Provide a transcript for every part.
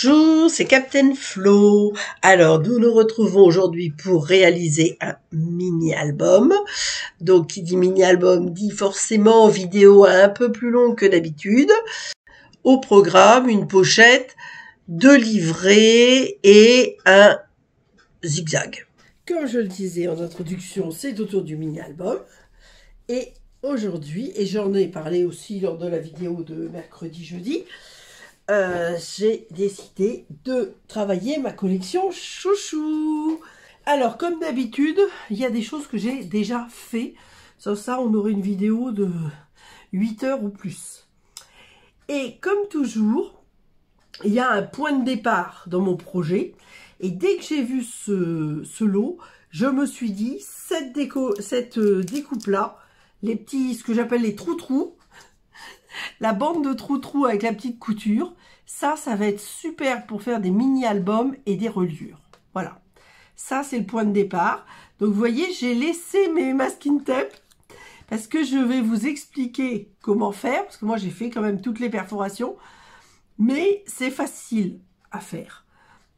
Bonjour, c'est Captain Flo. Alors, nous nous retrouvons aujourd'hui pour réaliser un mini-album. Donc, qui dit mini-album dit forcément vidéo un peu plus longue que d'habitude. Au programme, une pochette, 2 livrets et un zigzag. Comme je le disais en introduction, c'est autour du mini-album. Et aujourd'hui, et j'en ai parlé aussi lors de la vidéo de mercredi-jeudi, j'ai décidé de travailler ma collection chouchou. Alors, comme d'habitude, il y a des choses que j'ai déjà fait. Sans ça, on aurait une vidéo de 8 heures ou plus. Et comme toujours, il y a un point de départ dans mon projet. Et dès que j'ai vu ce lot, je me suis dit, cette découpe-là, les petits, ce que j'appelle les trous-trous, la bande de trous-trous avec la petite couture, ça va être super pour faire des mini-albums et des reliures. Voilà, ça c'est le point de départ. Donc vous voyez, j'ai laissé mes masking tape parce que je vais vous expliquer comment faire, parce que moi j'ai fait quand même toutes les perforations, mais c'est facile à faire.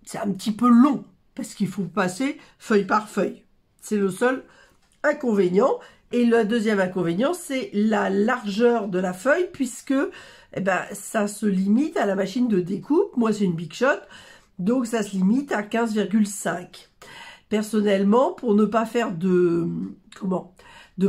C'est un petit peu long parce qu'il faut passer feuille par feuille. C'est le seul inconvénient. Et le deuxième inconvénient, c'est la largeur de la feuille, puisque ça se limite à la machine de découpe. Moi, c'est une Big Shot, donc ça se limite à 15,5. Personnellement, pour ne pas faire de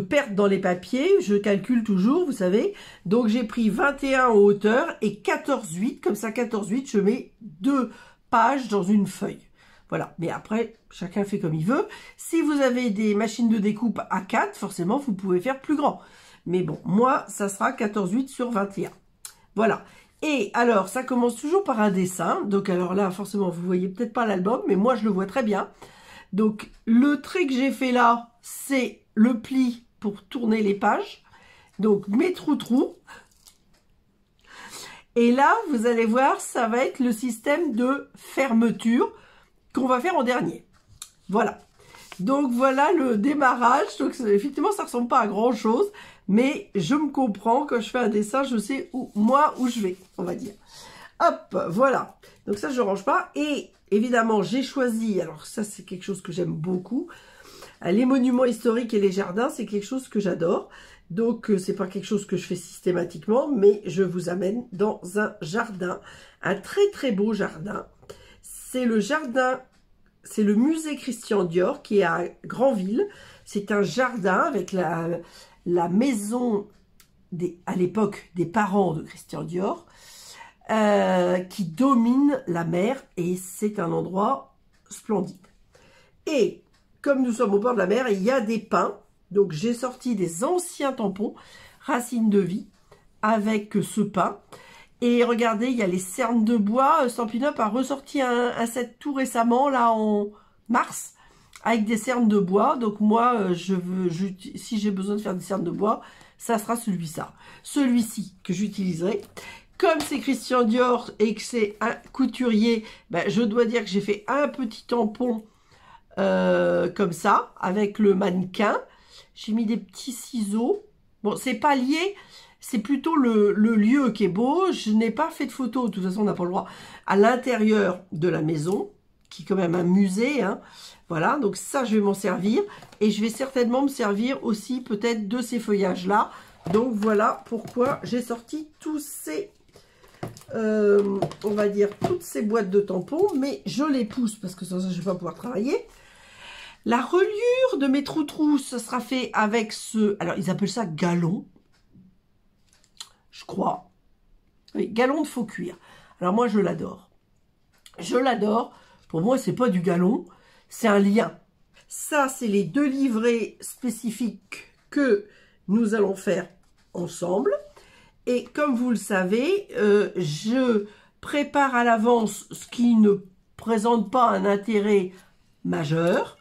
perte dans les papiers, je calcule toujours, vous savez. Donc, j'ai pris 21 en hauteur et 14,8. Comme ça, 14,8, je mets 2 pages dans une feuille. Voilà, mais après, chacun fait comme il veut. Si vous avez des machines de découpe A4, forcément, vous pouvez faire plus grand. Mais bon, moi, ça sera 14,8 sur 21. Voilà. Et alors, ça commence toujours par un dessin. Donc, alors là, forcément, vous voyez peut-être pas l'album, mais moi, je le vois très bien. Donc, le trait que j'ai fait là, c'est le pli pour tourner les pages. Donc, mes trous-trous. Et là, vous allez voir, ça va être le système de fermeture qu'on va faire en dernier. Voilà. Donc voilà le démarrage. Donc effectivement, ça ressemble pas à grand chose, mais je me comprends. Quand je fais un dessin, je sais où je vais, on va dire. Hop, voilà. Donc ça, je range pas. Et évidemment, j'ai choisi, alors ça, c'est quelque chose que j'aime beaucoup. Les monuments historiques et les jardins, c'est quelque chose que j'adore. Donc, c'est pas quelque chose que je fais systématiquement, mais je vous amène dans un jardin, un très très beau jardin. C'est le jardin, c'est le musée Christian Dior qui est à Granville. C'est un jardin avec la maison à l'époque des parents de Christian Dior qui domine la mer et c'est un endroit splendide. Et comme nous sommes au bord de la mer, il y a des pins. Donc j'ai sorti des anciens tampons Racines de Vie avec ce pin. Et regardez, il y a les cernes de bois. Stampin' Up a ressorti un set tout récemment, là en mars, avec des cernes de bois. Donc moi, si j'ai besoin de faire des cernes de bois, ça sera celui-ci que j'utiliserai. Comme c'est Christian Dior et que c'est un couturier, je dois dire que j'ai fait un petit tampon comme ça, avec le mannequin. J'ai mis des petits ciseaux. Bon, c'est pas lié. C'est plutôt le lieu qui est beau. Je n'ai pas fait de photo, de toute façon on n'a pas le droit, à l'intérieur de la maison, qui est quand même un musée. Hein. Voilà, donc ça je vais m'en servir. Et je vais certainement me servir aussi peut-être de ces feuillages-là. Donc voilà pourquoi j'ai sorti tous ces, on va dire, toutes ces boîtes de tampons. Mais je les pousse parce que sans ça je ne vais pas pouvoir travailler. La reliure de mes trous-trous, ça sera fait avec ce... Alors ils appellent ça galon. Je crois. Oui, galon de faux cuir. Alors moi, je l'adore. Je l'adore. Pour moi, c'est pas du galon, c'est un lien. Ça, c'est les 2 livrets spécifiques que nous allons faire ensemble. Et comme vous le savez, je prépare à l'avance ce qui ne présente pas un intérêt majeur.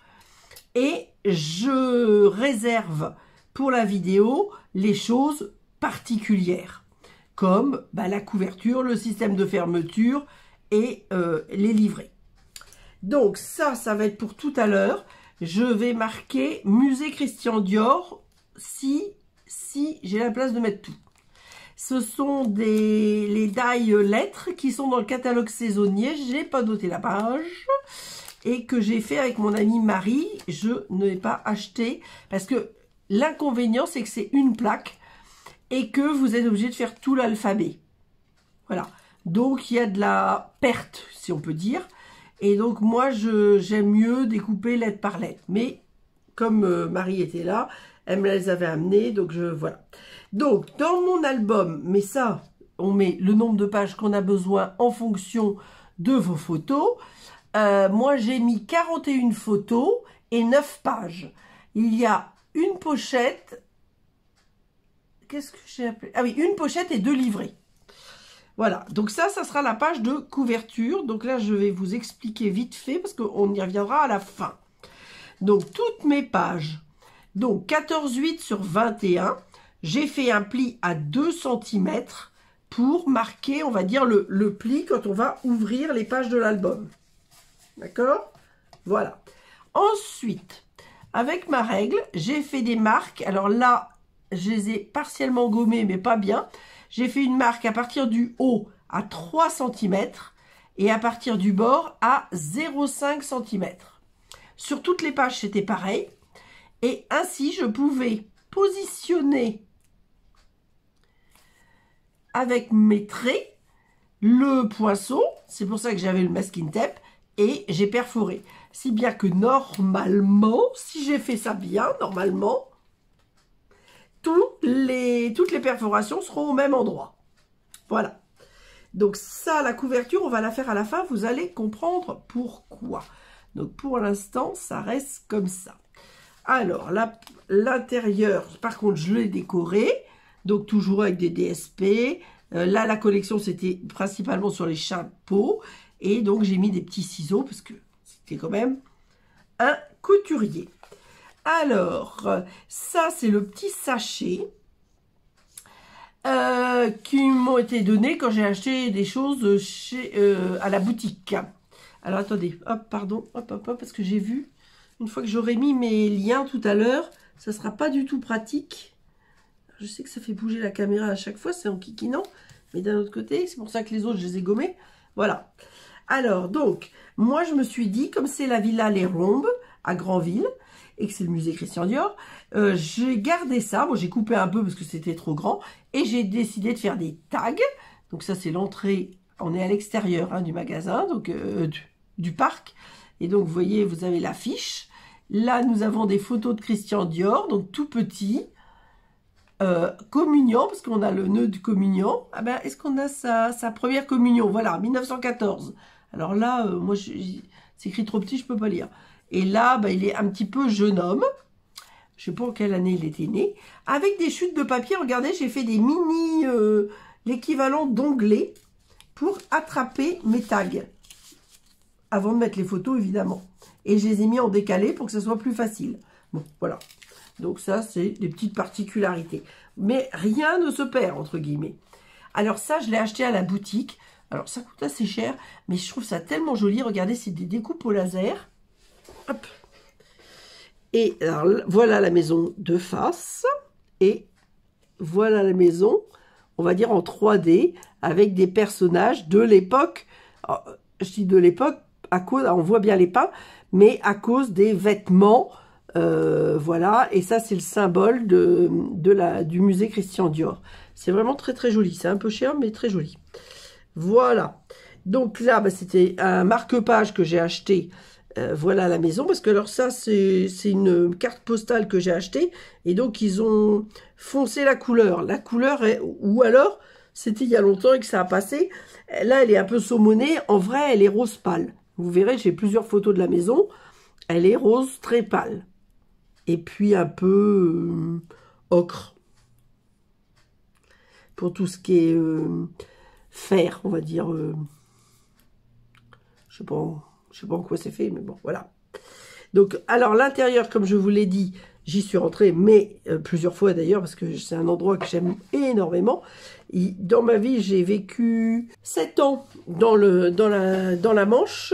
Et je réserve pour la vidéo les choses particulières. Comme la couverture, le système de fermeture et les livrets. Donc ça va être pour tout à l'heure. Je vais marquer musée Christian Dior si j'ai la place de mettre tout. Ce sont les die lettres qui sont dans le catalogue saisonnier. J'ai pas noté la page. Et que j'ai fait avec mon amie Marie. Je n'ai pas acheté. Parce que l'inconvénient, c'est que c'est une plaque. Et que vous êtes obligé de faire tout l'alphabet. Voilà. Donc, il y a de la perte, si on peut dire. Et donc, moi, j'aime mieux découper lettre par lettre. Mais, comme Marie était là, elle me les avait amenées. Donc, voilà. Donc, dans mon album, mais ça, on met le nombre de pages qu'on a besoin en fonction de vos photos. Moi, j'ai mis 41 photos et 9 pages. Il y a une pochette. Qu'est-ce que j'ai appelé? Ah oui, une pochette et 2 livrets. Voilà, donc ça sera la page de couverture. Donc là, je vais vous expliquer vite fait parce qu'on y reviendra à la fin. Donc, toutes mes pages. Donc, 14,8 sur 21. J'ai fait un pli à 2 cm pour marquer, on va dire, le pli quand on va ouvrir les pages de l'album. D'accord? Voilà. Ensuite, avec ma règle, j'ai fait des marques. Alors là, je les ai partiellement gommées, mais pas bien. J'ai fait une marque à partir du haut à 3 cm et à partir du bord à 0,5 cm. Sur toutes les pages, c'était pareil. Et ainsi, je pouvais positionner avec mes traits le poinçon. C'est pour ça que j'avais le masking tape. Et j'ai perforé. Si bien que normalement, si j'ai fait ça bien, normalement, toutes les perforations seront au même endroit. Voilà. Donc ça, la couverture, on va la faire à la fin. Vous allez comprendre pourquoi. Donc pour l'instant, ça reste comme ça. Alors, l'intérieur, par contre, je l'ai décoré. Donc toujours avec des DSP. Là, la collection, c'était principalement sur les chapeaux. Et donc, j'ai mis des petits ciseaux parce que c'était quand même un couturier. Alors, ça, c'est le petit sachet qui m'ont été donnés quand j'ai acheté des choses à la boutique. Alors, attendez, hop, pardon, hop, parce que j'ai vu, une fois que j'aurai mis mes liens tout à l'heure, ça ne sera pas du tout pratique. Je sais que ça fait bouger la caméra à chaque fois, c'est en kikinant, mais d'un autre côté, c'est pour ça que les autres, je les ai gommés. Voilà. Alors, donc, moi, je me suis dit, comme c'est la Villa Les Rombes, à Granville, et que c'est le musée Christian Dior, j'ai gardé ça. Moi, j'ai coupé un peu parce que c'était trop grand. Et j'ai décidé de faire des tags. Donc, ça, c'est l'entrée. On est à l'extérieur hein, du magasin, donc du parc. Et donc, vous voyez, vous avez l'affiche. Là, nous avons des photos de Christian Dior, donc tout petit. Communion, parce qu'on a le nœud de communion. Ah ben, est-ce qu'on a sa première communion? Voilà, 1914. Alors là, moi, c'est écrit trop petit, je peux pas lire. Et là, ben, il est un petit peu jeune homme. Je sais pas en quelle année il était né. Avec des chutes de papier, regardez, j'ai fait des mini, l'équivalent d'onglets pour attraper mes tags. Avant de mettre les photos, évidemment. Et je les ai mis en décalé pour que ce soit plus facile. Bon, voilà. Donc ça, c'est des petites particularités. Mais rien ne se perd, entre guillemets. Alors ça, je l'ai acheté à la boutique. Alors ça coûte assez cher, mais je trouve ça tellement joli. Regardez, c'est des découpes au laser. Hop. Et alors, voilà la maison de face. Et voilà la maison, on va dire en 3D, avec des personnages de l'époque. Je dis de l'époque, à cause, on voit bien les peints, mais à cause des vêtements. Voilà, et ça c'est le symbole du musée Christian Dior. C'est vraiment très très joli, c'est un peu cher mais très joli. Voilà, donc là bah, c'était un marque-page que j'ai acheté, voilà à la maison, parce que alors ça c'est une carte postale que j'ai achetée, et donc ils ont foncé la couleur est, ou alors c'était il y a longtemps et que ça a passé. Là elle est un peu saumonée, en vrai elle est rose pâle. Vous verrez, j'ai plusieurs photos de la maison, elle est rose très pâle. Et puis un peu ocre. Pour tout ce qui est fer, on va dire. Je sais pas en quoi c'est fait, mais bon, voilà. Donc, alors l'intérieur, comme je vous l'ai dit, j'y suis rentrée, mais plusieurs fois d'ailleurs, parce que c'est un endroit que j'aime énormément. Dans ma vie, j'ai vécu 7 ans dans la Manche.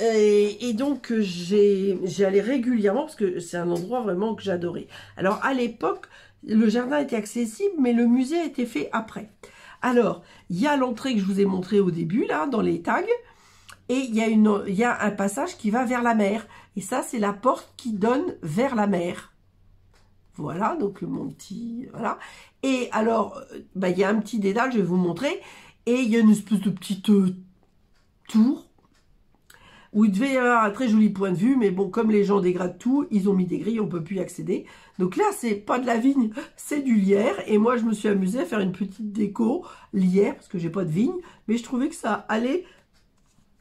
Et donc, j'y allais régulièrement parce que c'est un endroit vraiment que j'adorais. Alors, à l'époque, Le jardin était accessible, mais le musée a été fait après. Alors, il y a l'entrée que je vous ai montrée au début, là, dans les tags. Et il y a un passage qui va vers la mer. Et ça, c'est la porte qui donne vers la mer. Voilà, donc mon petit... Voilà. Et alors, il y a un petit dédale, je vais vous montrer. Et il y a une espèce de petite tour où il devait y avoir un très joli point de vue. Mais bon, comme les gens dégradent tout, ils ont mis des grilles, on ne peut plus y accéder. Donc là, c'est pas de la vigne, c'est du lierre. Et moi, je me suis amusée à faire une petite déco lierre, parce que j'ai pas de vigne. Mais je trouvais que ça allait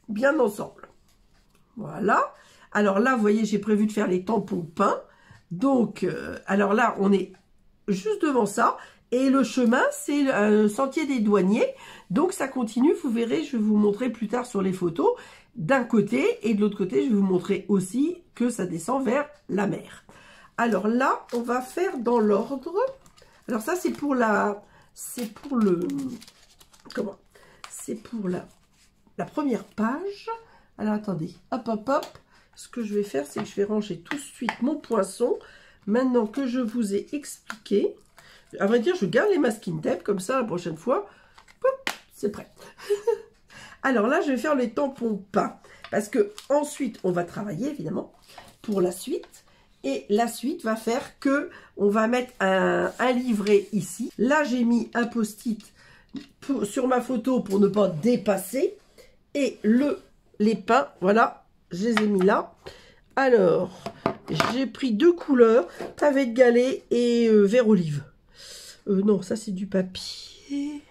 bien ensemble. Voilà. Alors là, vous voyez, j'ai prévu de faire les tampons peints. Donc, alors là, on est juste devant ça. Et le chemin, c'est un sentier des douaniers. Donc, ça continue. Vous verrez, je vais vous montrer plus tard sur les photos. D'un côté et de l'autre côté, je vais vous montrer aussi que ça descend vers la mer. Alors là, on va faire dans l'ordre. Alors ça, c'est pour la... C'est pour le... Comment? C'est pour la première page. Alors, attendez. Hop, hop, hop. Ce que je vais faire, c'est que je vais ranger tout de suite mon poinçon. Maintenant que je vous ai expliqué, à vrai dire, je garde les masking tape, comme ça, la prochaine fois, c'est prêt. Alors là, je vais faire les tampons peints, parce que ensuite, on va travailler, évidemment, pour la suite. Et la suite va faire que on va mettre un livret ici. Là, j'ai mis un post-it sur ma photo pour ne pas dépasser. Et les peints, voilà, je les ai mis là. Alors, j'ai pris deux couleurs, pavé de galets et vert olive. Non, ça c'est du papier.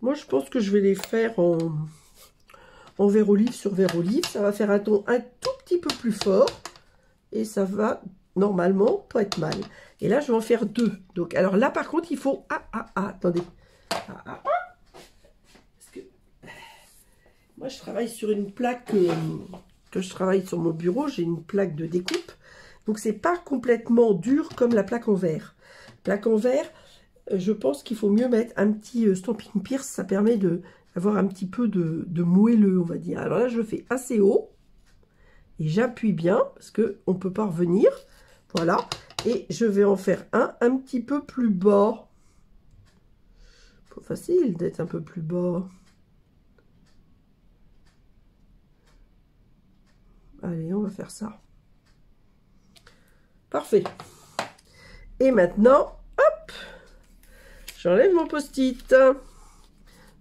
Moi, je pense que je vais les faire en vert olive sur vert olive. Ça va faire un ton un tout petit peu plus fort. Et ça va, normalement, pas être mal. Et là, je vais en faire deux. Donc, alors là, par contre, il faut... attendez. Parce que... Moi, je travaille sur une plaque... que je travaille sur mon bureau, j'ai une plaque de découpe. Donc, c'est pas complètement dur comme la plaque en verre. Plaque en verre, je pense qu'il faut mieux mettre un petit Stampin' Pierce. Ça permet d'avoir un petit peu de moelleux, on va dire. Alors là, je le fais assez haut. Et j'appuie bien, parce qu'on ne peut pas revenir. Voilà. Et je vais en faire un petit peu plus bas. Pas facile d'être un peu plus bas. Allez, on va faire ça. Parfait. Et maintenant, hop, j'enlève mon post-it.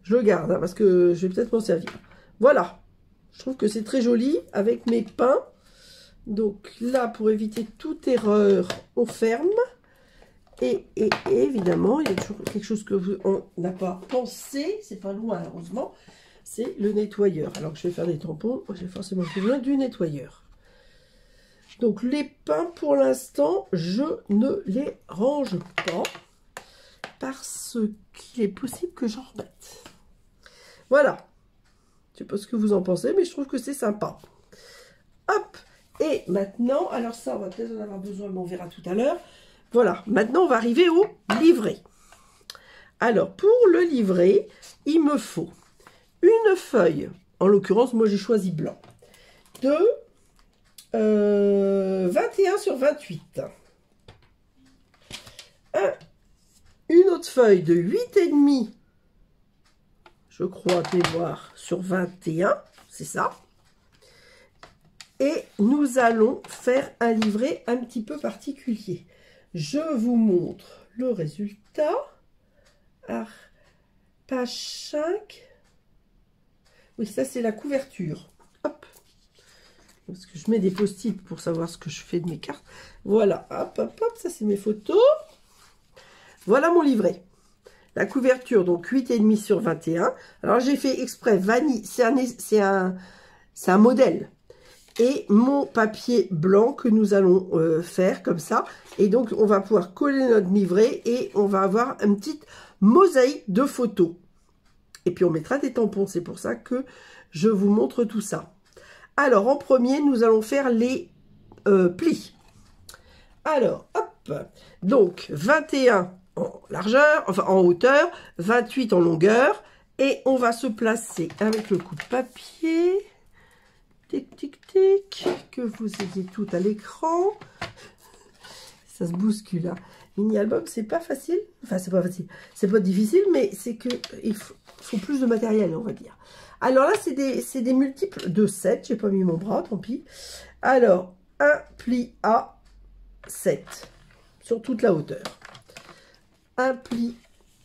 Je le garde, hein, parce que je vais peut-être m'en servir. Voilà. Je trouve que c'est très joli avec mes peints. Donc là, pour éviter toute erreur, on ferme. Et évidemment, il y a toujours quelque chose que on n'a pas pensé. C'est pas loin, heureusement. C'est le nettoyeur. Alors que je vais faire des tampons, j'ai forcément besoin du nettoyeur. Donc les peints, pour l'instant, je ne les range pas. Parce qu'il est possible que j'en remette. Voilà. Je ne sais pas ce que vous en pensez, mais je trouve que c'est sympa. Hop. Et maintenant, alors ça, on va peut-être en avoir besoin, mais on verra tout à l'heure. Voilà. Maintenant, on va arriver au livret. Alors, pour le livret, il me faut une feuille. En l'occurrence, moi, j'ai choisi blanc. De 21 sur 28. Une autre feuille de 8,5. Je crois, mémoire, sur 21, c'est ça. Et nous allons faire un livret un petit peu particulier. Je vous montre le résultat. Page 5. Oui, ça c'est la couverture. Hop. Parce que je mets des post-it pour savoir ce que je fais de mes cartes. Voilà, hop, hop, hop, ça c'est mes photos. Voilà mon livret. La couverture, donc 8,5 sur 21. Alors, j'ai fait exprès vanille. C'est un modèle. Et mon papier blanc que nous allons faire comme ça. Et donc, on va pouvoir coller notre livret et on va avoir une petite mosaïque de photos. Et puis, on mettra des tampons. C'est pour ça que je vous montre tout ça. Alors, en premier, nous allons faire les plis. Alors, hop. Donc, 21 en largeur, enfin en hauteur, 28 en longueur. Et on va se placer avec le coup de papier. Tic, tic, tic. Que vous ayez tout à l'écran. Ça se bouscule. Hein. mini-album, c'est pas facile. Enfin, c'est pas facile. C'est pas difficile, mais c'est que il faut plus de matériel, on va dire. Alors là, c'est des multiples de 7. J'ai pas mis mon bras, tant pis. Alors, un pli à 7 sur toute la hauteur. Un pli...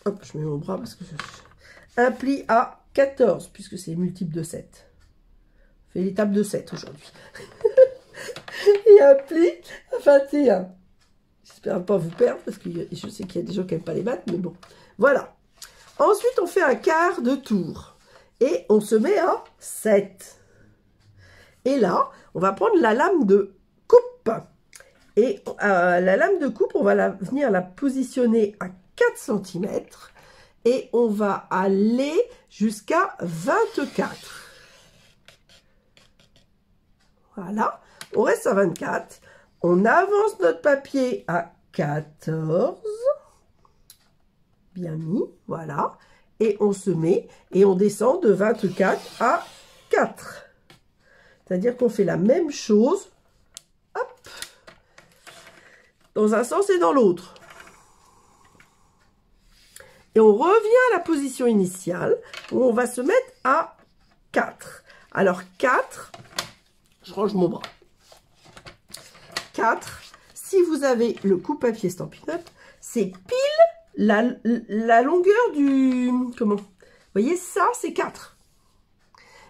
Hop, je mets mon bras parce que... Un pli à 14, puisque c'est multiple de 7. On fait l'étape de 7 aujourd'hui. Et un pli à 21. J'espère pas vous perdre, parce que je sais qu'il y a des gens qui n'aiment pas les maths, mais bon. Voilà. Ensuite, on fait un quart de tour. Et on se met à 7. Et là, on va prendre la lame de coupe. Et la lame de coupe, on va venir la positionner à 4 cm. Et on va aller jusqu'à 24. Voilà. On reste à 24. On avance notre papier à 14. Bien mis. Voilà. Et on se met et on descend de 24 à 4. C'est-à-dire qu'on fait la même chose, hop, dans un sens et dans l'autre. Et on revient à la position initiale, où on va se mettre à 4. Alors 4, je range mon bras. 4, si vous avez le coupe-papier Stampin' Up, c'est pile la longueur du... Comment? Vous voyez, ça, c'est 4.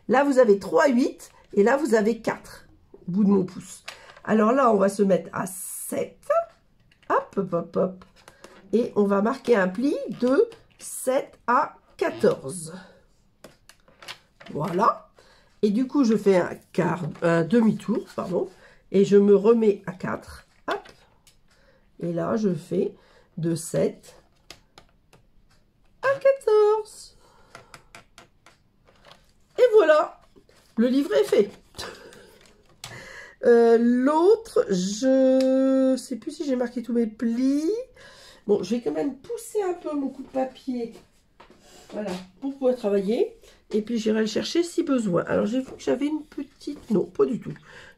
Là, vous avez 3, 8, et là, vous avez 4 au bout de mon pouce. Alors là, on va se mettre à 7. Hop, hop, hop, hop. Et on va marquer un pli de 7 à 14. Voilà. Et du coup, je fais un demi-tour, pardon. Et je me remets à 4. Hop. Et là, je fais de 7 à 14. Et voilà. Le livret est fait. L'autre, je sais plus si j'ai marqué tous mes plis. Bon, je vais quand même pousser un peu mon coup de papier. Voilà, pour pouvoir travailler. Et puis, j'irai le chercher si besoin. Alors, j'ai vu que j'avais une petite... Non, pas du tout.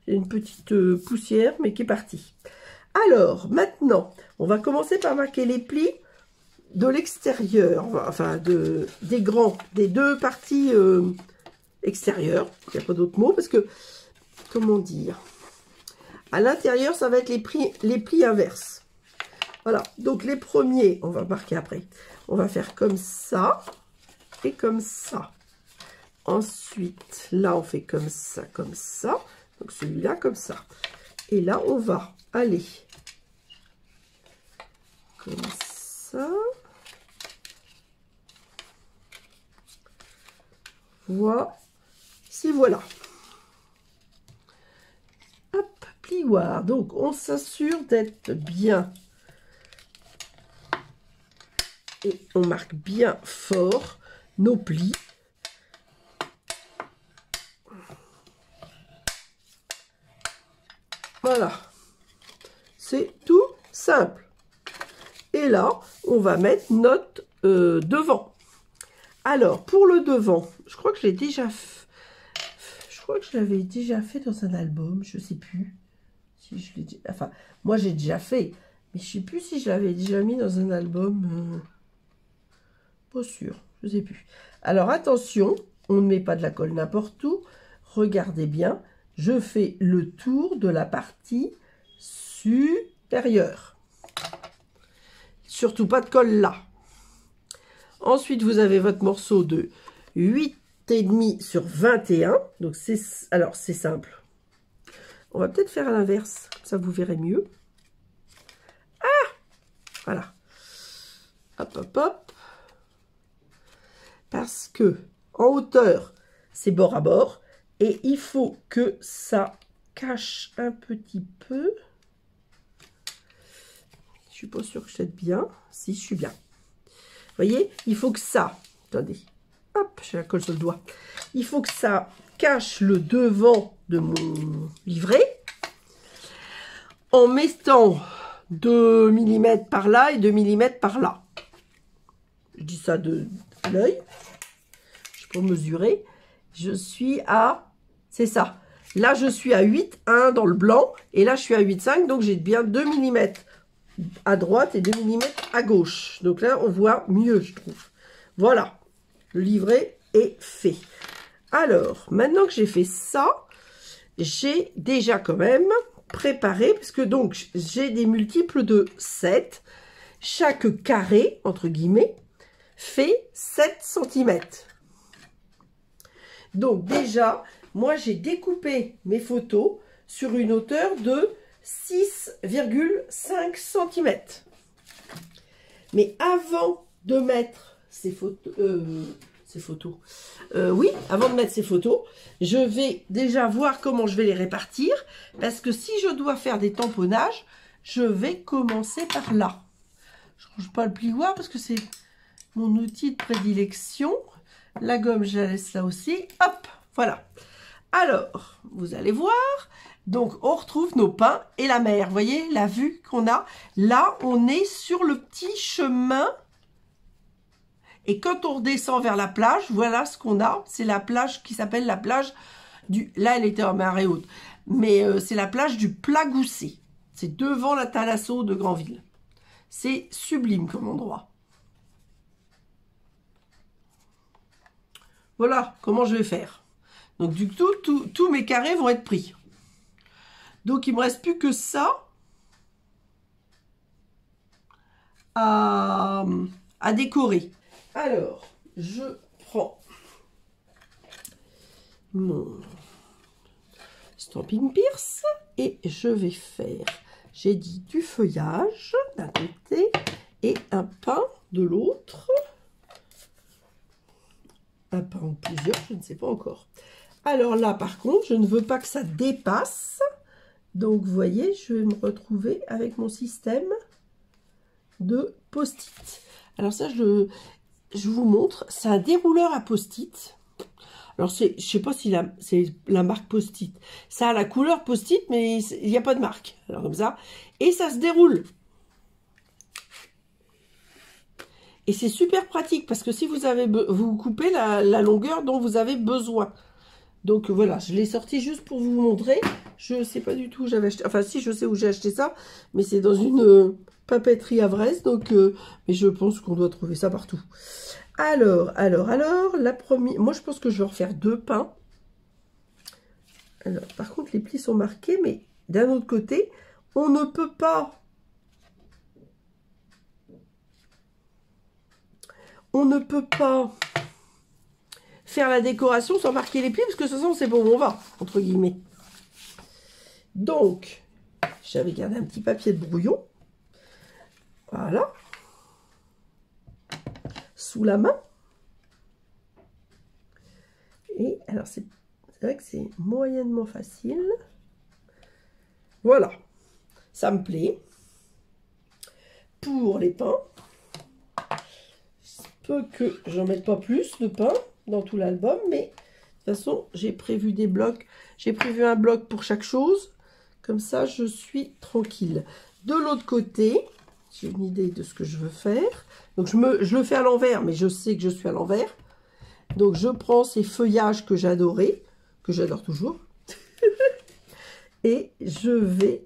J'ai une petite poussière, mais qui est partie. Alors, maintenant, on va commencer par marquer les plis de l'extérieur. Enfin, des grands, des deux parties extérieures. Il n'y a pas d'autre mot, parce que... Comment dire? À l'intérieur, ça va être les plis inverses. Voilà, donc les premiers, on va marquer après. On va faire comme ça et comme ça. Ensuite, là, on fait comme ça, comme ça. Donc celui-là, comme ça. Et là, on va aller comme ça. Voici, voilà. Hop, plioir. Donc, on s'assure d'être bien. Et on marque bien fort nos plis. Voilà. C'est tout simple. Et là, on va mettre notre devant. Alors, pour le devant, je crois que je l'ai déjà fait. Je crois que je l'avais déjà fait dans un album. Je ne sais plus. Si je l'ai... Enfin, moi, j'ai déjà fait. Mais je ne sais plus si je l'avais déjà mis dans un album... Pas sûr, je ne sais plus. Alors attention, on ne met pas de la colle n'importe où. Regardez bien, je fais le tour de la partie supérieure. Surtout pas de colle là. Ensuite, vous avez votre morceau de 8,5 sur 21. Donc c'est simple. On va peut-être faire à l'inverse, comme ça vous verrez mieux. Ah! Voilà. Hop, hop, hop. Parce que en hauteur, c'est bord à bord. Et il faut que ça cache un petit peu. Je suis pas sûre que je suis bien. Si, je suis bien. Vous voyez, il faut que ça... Attendez. Hop, j'ai la colle sur le doigt. Il faut que ça cache le devant de mon livret. En mettant 2 mm par là et 2 mm par là. Je dis ça de l'œil. Pour mesurer, je suis à, c'est ça, là je suis à 8,1 dans le blanc, et là je suis à 8,5, donc j'ai bien 2 mm à droite et 2 mm à gauche. Donc là, on voit mieux, je trouve. Voilà, le livret est fait. Alors, maintenant que j'ai fait ça, j'ai déjà quand même préparé, puisque donc j'ai des multiples de 7. Chaque carré, entre guillemets, fait 7 cm. Donc déjà, moi j'ai découpé mes photos sur une hauteur de 6,5 cm. Mais avant de mettre ces photos, avant de mettre ces photos, je vais déjà voir comment je vais les répartir, parce que si je dois faire des tamponnages, je vais commencer par là. Je ne range pas le plioir parce que c'est mon outil de prédilection. La gomme, je la laisse là aussi. Hop, voilà. Alors, vous allez voir. Donc, on retrouve nos pins et la mer. Vous voyez la vue qu'on a. Là, on est sur le petit chemin. Et quand on redescend vers la plage, voilà ce qu'on a. C'est la plage qui s'appelle la plage du... Là, elle était en marée haute. Mais c'est la plage du Plat-Gousset. C'est devant la Thalasso de Granville. C'est sublime comme endroit. Voilà comment je vais faire. Donc du coup, tous mes carrés vont être pris. Donc il ne me reste plus que ça à décorer. Alors, je prends mon Stampin' Pierce et je vais faire, j'ai dit du feuillage d'un côté et un pin de l'autre. Un pin ou plusieurs, je ne sais pas encore. Alors là, par contre, je ne veux pas que ça dépasse. Donc, vous voyez, je vais me retrouver avec mon système de post-it. Alors ça, je vous montre. C'est un dérouleur à post-it. Alors, je ne sais pas si c'est la marque post-it. Ça a la couleur post-it, mais il n'y a pas de marque. Alors, comme ça. Et ça se déroule. Et c'est super pratique parce que si vous coupez la longueur dont vous avez besoin. Donc voilà, je l'ai sorti juste pour vous montrer. Je ne sais pas du tout où j'avais acheté. Enfin si, je sais où j'ai acheté ça. Mais c'est dans une papeterie à Vresse. Donc, mais je pense qu'on doit trouver ça partout. Alors, la première... Moi, je pense que je vais refaire 2 pins. Alors, par contre, les plis sont marqués. Mais d'un autre côté, on ne peut pas... On ne peut pas faire la décoration sans marquer les plis, parce que de toute façon, c'est bon, on va, entre guillemets. Donc, j'avais gardé un petit papier de brouillon. Voilà. Sous la main. Et alors, c'est vrai que c'est moyennement facile. Voilà. Ça me plaît. Pour les pins. Peu que j'en mette pas plus de pain dans tout l'album, mais de toute façon j'ai prévu des blocs, j'ai prévu un bloc pour chaque chose, comme ça je suis tranquille. De l'autre côté, j'ai une idée de ce que je veux faire, donc je le fais à l'envers, mais je sais que je suis à l'envers, donc je prends ces feuillages que j'adorais, que j'adore toujours, et je vais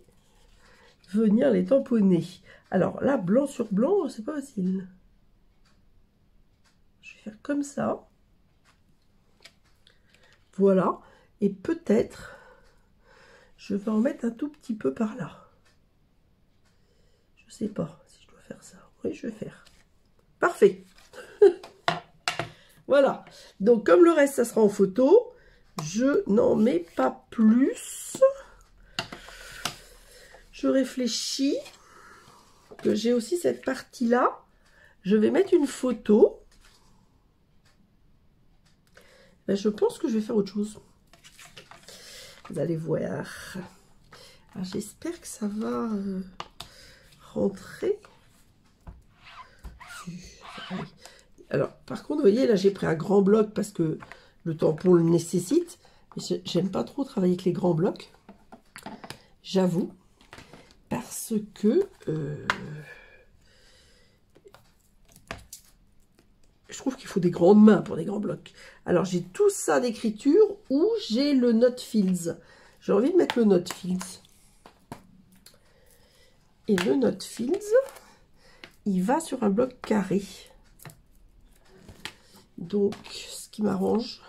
venir les tamponner. Alors là, blanc sur blanc, c'est pas facile. Comme ça, voilà, et peut-être je vais en mettre un tout petit peu par là. Je sais pas si je dois faire ça. Oui, je vais faire. Parfait. Voilà, donc comme le reste ça sera en photo, je n'en mets pas plus. Je réfléchis que j'ai aussi cette partie là, je vais mettre une photo. Ben, je pense que je vais faire autre chose. Vous allez voir. J'espère que ça va rentrer. Alors, par contre, vous voyez, là, j'ai pris un grand bloc parce que le tampon le nécessite. Mais j'aime pas trop travailler avec les grands blocs. J'avoue. Parce que... je trouve qu'il faut des grandes mains pour des grands blocs. Alors, j'ai tout ça d'écriture où j'ai le Note Fields. J'ai envie de mettre le Note Fields. Et le Not Fields, il va sur un bloc carré. Donc, ce qui m'arrange.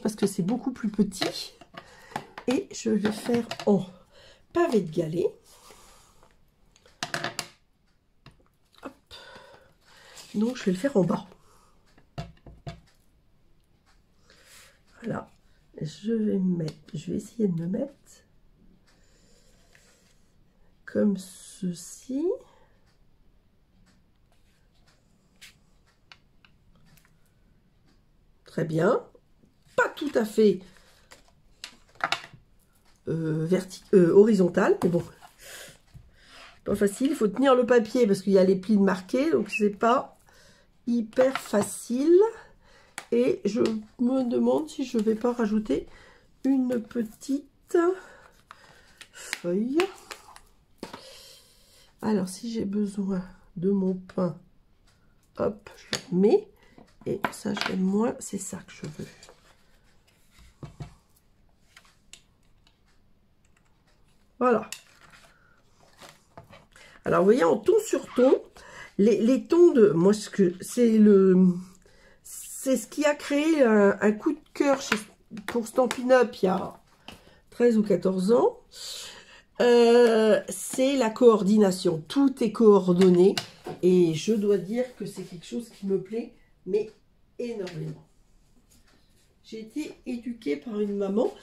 Parce que c'est beaucoup plus petit. Et je vais faire en pavé de galet. Hop. Donc, je vais le faire en bas. Voilà. Je vais essayer de me mettre comme ceci. Très bien. Pas tout à fait horizontal, mais bon, pas facile. Il faut tenir le papier parce qu'il y a les plis de marqués, donc c'est pas hyper facile. Et je me demande si je vais pas rajouter une petite feuille. Alors, si j'ai besoin de mon pain, hop, je le mets. Et ça, j'aime moins, c'est ça que je veux. Voilà. Alors, vous voyez, en ton sur ton, les tons de... Moi, c'est ce qui a créé un coup de cœur pour Stampin' Up il y a 13 ou 14 ans. C'est la coordination. Tout est coordonné. Et je dois dire que c'est quelque chose qui me plaît, mais énormément. J'ai été éduquée par une maman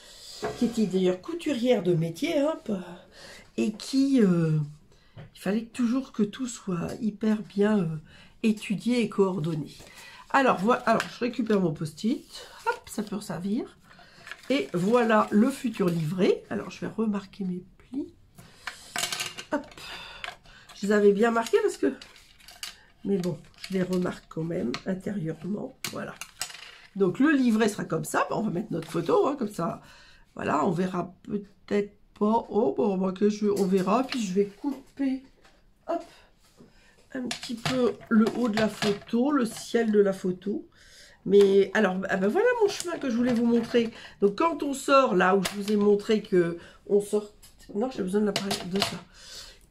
qui était d'ailleurs couturière de métier, hein, et qui... il fallait toujours que tout soit hyper bien étudié et coordonné. Alors, voilà, alors, je récupère mon post-it. Hop, ça peut servir. Et voilà le futur livret. Alors, je vais remarquer mes plis. Hop. Je les avais bien marqués parce que... Mais bon, je les remarque quand même intérieurement. Voilà. Donc, le livret sera comme ça. On va mettre notre photo, hein, comme ça. Voilà, on verra peut-être pas. Oh, bon, on verra. Puis, je vais couper... Hop, un petit peu le haut de la photo, le ciel de la photo. Mais alors, ah ben voilà mon chemin que je voulais vous montrer. Donc quand on sort, là où je vous ai montré que on sort... Non, j'ai besoin de l'appareil de ça.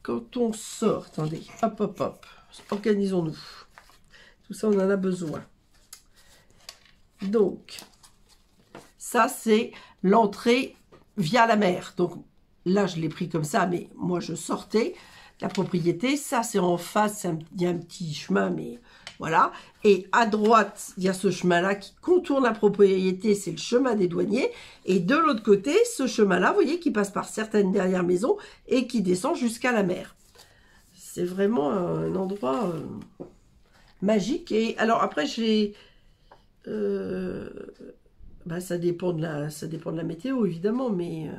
Quand on sort, attendez, hop, hop, hop, organisons-nous. Tout ça, on en a besoin. Donc, ça, c'est l'entrée via la mer. Donc là, je l'ai pris comme ça, mais moi, je sortais la propriété. Ça, c'est en face, il y a un petit chemin, mais voilà. Et à droite, il y a ce chemin-là qui contourne la propriété, c'est le chemin des douaniers. Et de l'autre côté, ce chemin-là, vous voyez, qui passe par certaines derrière maisons et qui descend jusqu'à la mer. C'est vraiment un endroit magique. Et alors, après, j'ai... bah, ça dépend de la météo, évidemment, mais...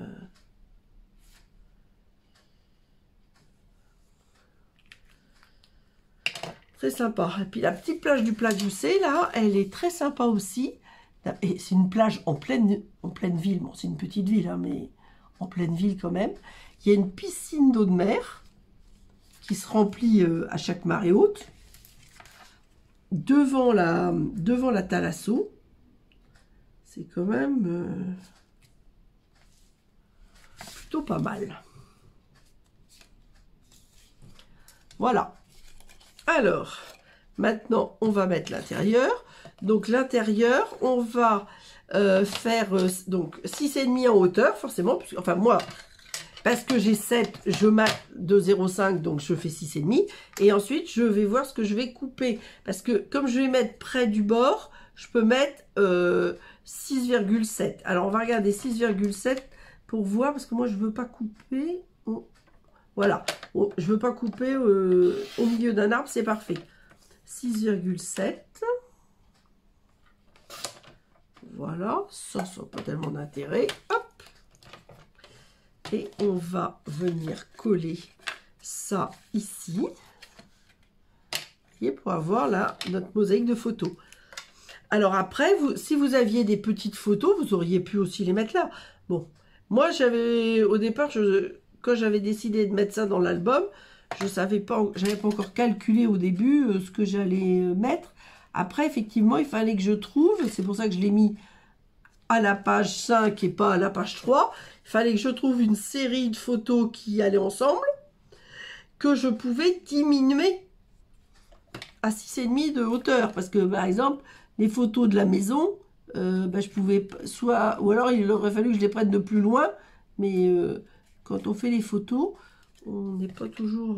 Très sympa. Et puis la petite plage du Plat Gousset, là, elle est très sympa aussi. Et c'est une plage en pleine ville. Bon, c'est une petite ville, hein, mais en pleine ville quand même. Il y a une piscine d'eau de mer qui se remplit à chaque marée haute. Devant la thalasso. C'est quand même plutôt pas mal. Voilà. Alors, maintenant, on va mettre l'intérieur. Donc, l'intérieur, on va faire donc 6,5 en hauteur, forcément. Puisque, enfin, moi, parce que j'ai 7, je marque de 0,5, donc je fais 6,5. Et ensuite, je vais voir ce que je vais couper. Parce que, comme je vais mettre près du bord, je peux mettre 6,7. Alors, on va regarder 6,7 pour voir, parce que moi, je ne veux pas couper... Voilà, je ne veux pas couper au milieu d'un arbre, c'est parfait. 6,7. Voilà, ça n'a pas tellement d'intérêt. Hop. Et on va venir coller ça ici. Et pour avoir là notre mosaïque de photos. Alors après, si vous aviez des petites photos, vous auriez pu aussi les mettre là. Bon, moi j'avais, au départ, quand j'avais décidé de mettre ça dans l'album, je savais pas, j'avais pas encore calculé au début ce que j'allais mettre. Après, effectivement, il fallait que je trouve, c'est pour ça que je l'ai mis à la page 5 et pas à la page 3. Il fallait que je trouve une série de photos qui allaient ensemble, que je pouvais diminuer à 6,5 de hauteur. Parce que, par exemple, les photos de la maison, je pouvais soit... Ou alors, il aurait fallu que je les prenne de plus loin. Mais quand on fait les photos, on n'est pas toujours...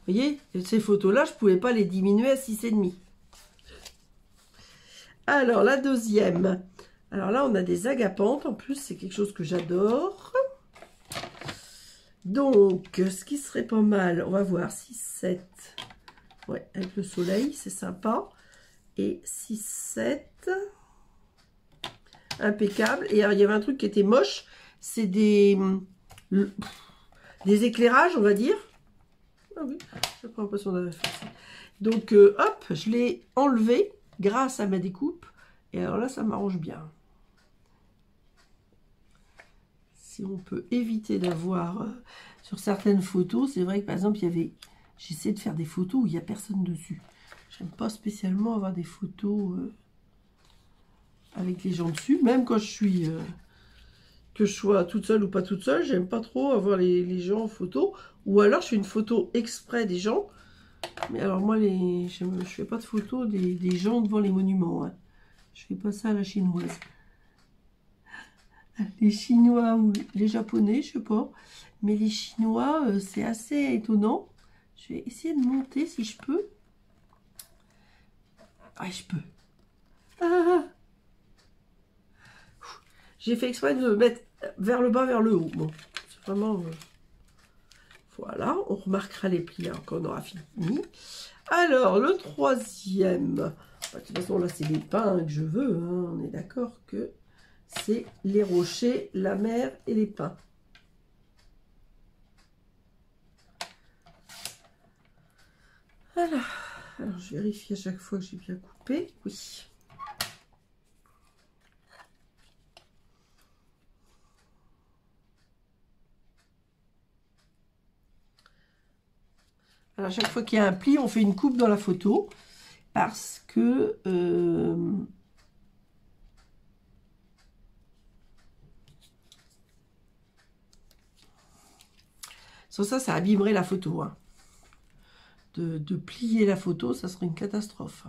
Vous voyez, ces photos-là, je ne pouvais pas les diminuer à 6,5. Alors, la deuxième. Alors là, on a des agapantes. En plus, c'est quelque chose que j'adore. Donc, ce qui serait pas mal, on va voir, 6, 7. Ouais, avec le soleil, c'est sympa. Et 6, 7. Impeccable. Et alors, il y avait un truc qui était moche. C'est des éclairages, on va dire. Ah oui, j'ai pas l'impression d'avoir fait ça. Donc, hop, je l'ai enlevé grâce à ma découpe. Et alors là, ça m'arrange bien. Si on peut éviter d'avoir sur certaines photos, c'est vrai que par exemple, j'essaie de faire des photos où il n'y a personne dessus. J'aime pas spécialement avoir des photos avec les gens dessus, même quand je suis que je sois toute seule ou pas toute seule, j'aime pas trop avoir les gens en photo. Ou alors je fais une photo exprès des gens. Mais alors moi, je fais pas de photos des gens devant les monuments. Hein. Je fais pas ça à la chinoise. Les Chinois ou les Japonais, je sais pas. Mais les Chinois, c'est assez étonnant. Je vais essayer de monter si je peux. Ah, je peux. Ah. J'ai fait exprès de me mettre vers le bas, vers le haut. Bon, c'est vraiment... Voilà, on remarquera les plis hein, quand on aura fini. Alors, le troisième. De toute façon, là, c'est les pins que je veux. Hein. On est d'accord que c'est les rochers, la mer et les pins. Voilà. Alors, je vérifie à chaque fois que j'ai bien coupé. Oui. Alors, à chaque fois qu'il y a un pli, on fait une coupe dans la photo. Parce que... sans ça, ça abîmerait la photo. Hein. De plier la photo, ça serait une catastrophe.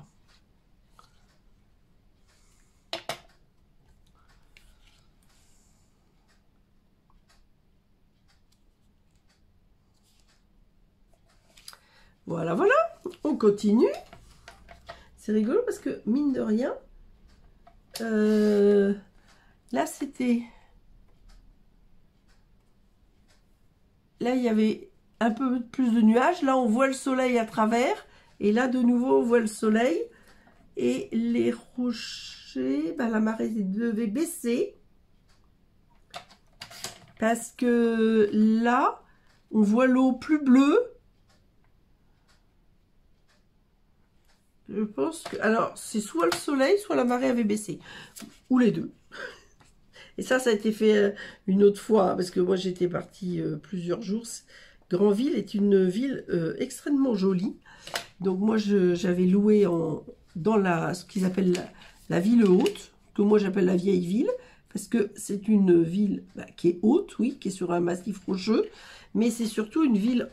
Voilà, voilà. On continue. C'est rigolo parce que, mine de rien, là, c'était... Là, il y avait un peu plus de nuages. Là, on voit le soleil à travers. Et là, de nouveau, on voit le soleil. Et les rochers, la marée devait baisser. Parce que là, on voit l'eau plus bleue. Je pense que... Alors, c'est soit le soleil, soit la marée avait baissé. Ou les deux. Et ça a été fait une autre fois. Parce que moi, j'étais partie plusieurs jours. Granville est une ville extrêmement jolie. Donc, moi, j'avais loué dans ce qu'ils appellent la ville haute. Que moi, j'appelle la vieille ville. Parce que c'est une ville qui est haute, oui, qui est sur un massif rocheux. Mais c'est surtout une ville,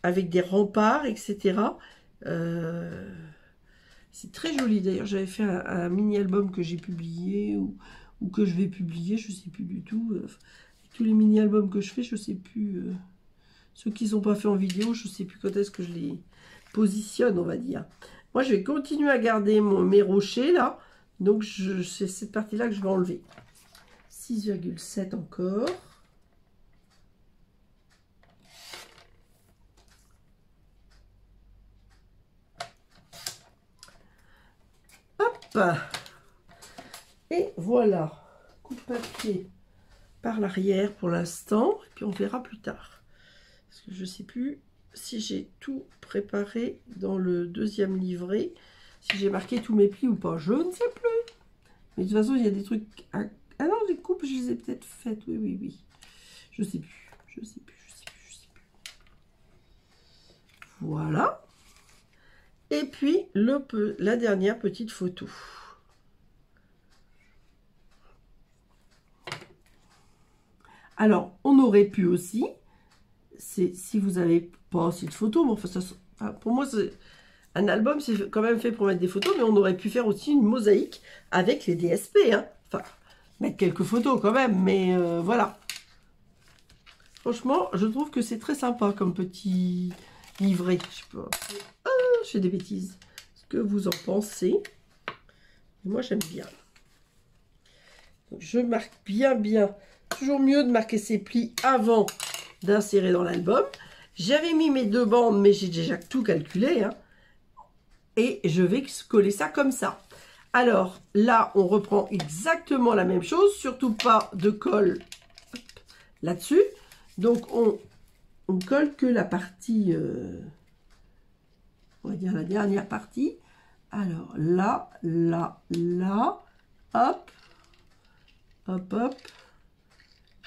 avec des remparts, etc., c'est très joli. D'ailleurs, j'avais fait un mini-album que j'ai publié ou que je vais publier, je ne sais plus du tout. Tous les mini-albums que je fais, je ne sais plus. Ceux qui ne sont pas faits en vidéo, je ne sais plus quand est-ce que je les positionne, on va dire. Moi, je vais continuer à garder mes rochers, là. Donc, c'est cette partie-là que je vais enlever. 6,7 encore. Et voilà, coupe papier par l'arrière pour l'instant, et puis on verra plus tard. Parce que je ne sais plus si j'ai tout préparé dans le deuxième livret, si j'ai marqué tous mes plis ou pas, je ne sais plus. Mais de toute façon, il y a des trucs... Ah non, les coupes, je les ai peut-être faites, oui. Je sais plus, je sais plus. Voilà. Et puis, la dernière petite photo. Alors, on aurait pu aussi, si vous n'avez pas assez de photos, mais enfin, pour moi, un album, c'est quand même fait pour mettre des photos, mais on aurait pu faire aussi une mosaïque avec les DSP. Hein. Enfin, mettre quelques photos quand même, mais voilà. Franchement, je trouve que c'est très sympa comme petit livret. Je sais pas. Ah, je fais des bêtises. Ce que vous en pensez? Moi, j'aime bien. Donc, je marque bien. Toujours mieux de marquer ses plis avant d'insérer dans l'album. J'avais mis mes 2 bandes, mais j'ai déjà tout calculé. Hein. Et je vais coller ça comme ça. Alors, là, on reprend exactement la même chose. Surtout pas de colle là-dessus. Donc, on colle que la partie, on va dire la dernière partie. Alors, là, hop,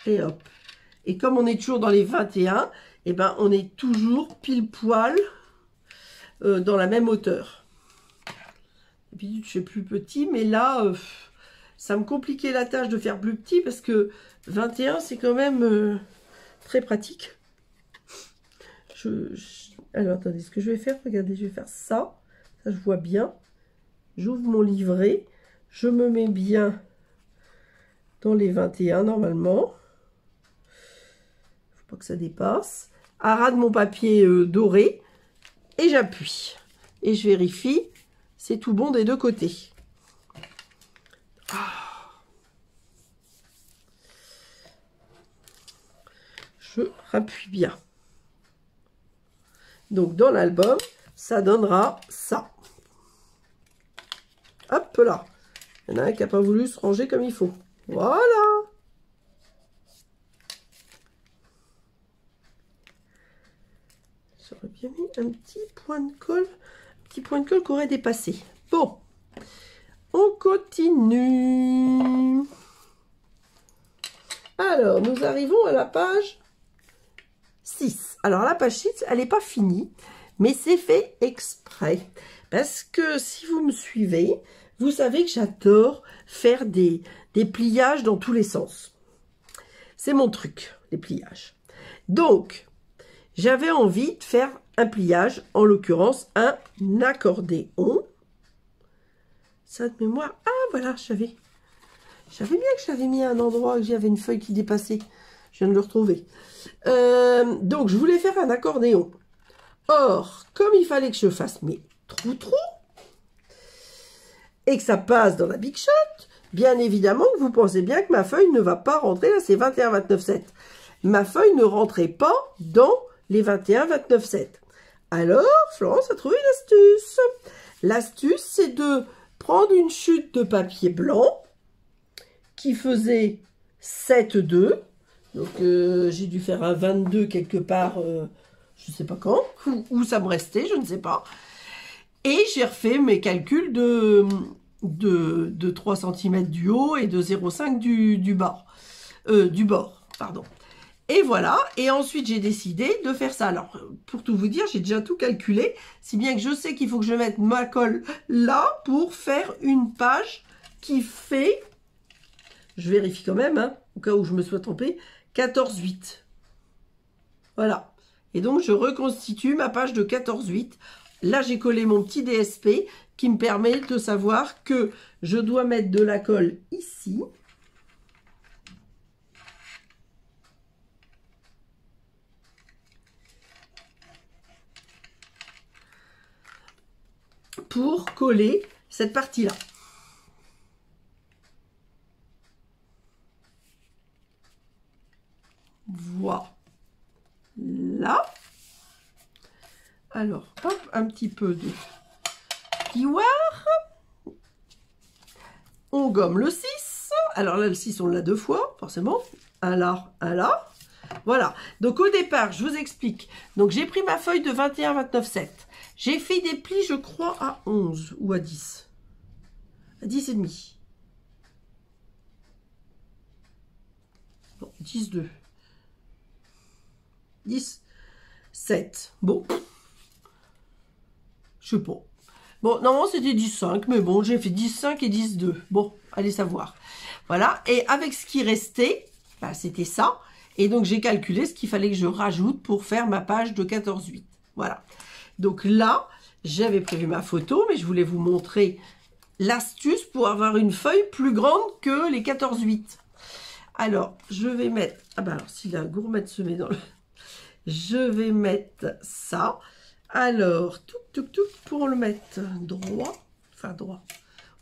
et hop. Et comme on est toujours dans les 21, eh ben, on est toujours pile poil dans la même hauteur. D'habitude, je fais plus petit, mais là, ça me compliquait la tâche de faire plus petit parce que 21, c'est quand même très pratique. Alors, attendez, ce que je vais faire, regardez, je vais faire ça. Ça, je vois bien. J'ouvre mon livret. Je me mets bien dans les 21, normalement. Faut pas que ça dépasse. Arrête mon papier doré. Et j'appuie. Et je vérifie. C'est tout bon des deux côtés. Je rappuie bien. Donc, dans l'album, ça donnera ça. Hop là. Il y en a un qui n'a pas voulu se ranger comme il faut. Voilà. J'aurais bien mis un petit point de colle. Un petit point de colle qui aurait dépassé. Bon. On continue. Alors, nous arrivons à la page 6. Alors, la page 6, elle n'est pas finie, mais c'est fait exprès. Parce que si vous me suivez, vous savez que j'adore faire des pliages dans tous les sens. C'est mon truc, les pliages. Donc, j'avais envie de faire un pliage, en l'occurrence un accordéon. Ça de mémoire. Ah, voilà, j'avais bien que j'avais mis à un endroit où j'avais une feuille qui dépassait. Je viens de le retrouver. Donc, je voulais faire un accordéon. Or, comme il fallait que je fasse mes trous et que ça passe dans la Big Shot, bien évidemment que vous pensez bien que ma feuille ne va pas rentrer. Là, c'est 21, 29, 7. Ma feuille ne rentrait pas dans les 21, 29, 7. Alors, Florence a trouvé une astuce. L'astuce, c'est de prendre une chute de papier blanc qui faisait 7,2. Donc, j'ai dû faire un 22 quelque part, je ne sais pas quand, où ça me restait, je ne sais pas. Et j'ai refait mes calculs de 3 cm du haut et de 0,5 du bord. Pardon. Et voilà, et ensuite j'ai décidé de faire ça. Alors, pour tout vous dire, j'ai déjà tout calculé, si bien que je sais qu'il faut que je mette ma colle là pour faire une page qui fait, je vérifie quand même, hein, au cas où je me sois trompée, 14,8. Voilà. Et donc, je reconstitue ma page de 14,8. Là, j'ai collé mon petit DSP qui me permet de savoir que je dois mettre de la colle ici. Pour coller cette partie-là. Voilà. Alors, hop, un petit peu de plioir. On gomme le 6. Alors là, le 6, on l'a 2 fois, forcément. Un là, un là. Voilà. Donc, au départ, je vous explique. Donc, j'ai pris ma feuille de 21, 29, 7. J'ai fait des plis, je crois, à 11 ou à 10. À 10 et demi. Bon, 10, 2. 10, 7. Bon. Je sais pas. Bon, normalement, c'était 10,5, mais bon, j'ai fait 10,5 et 10,2. Bon, allez savoir. Voilà. Et avec ce qui restait, bah, c'était ça. Et donc, j'ai calculé ce qu'il fallait que je rajoute pour faire ma page de 14,8. Voilà. Donc là, j'avais prévu ma photo, mais je voulais vous montrer l'astuce pour avoir une feuille plus grande que les 14,8. Alors, je vais mettre... Ah ben alors, si la gourmette se met dans le... Je vais mettre ça. Alors, pour le mettre droit, enfin droit,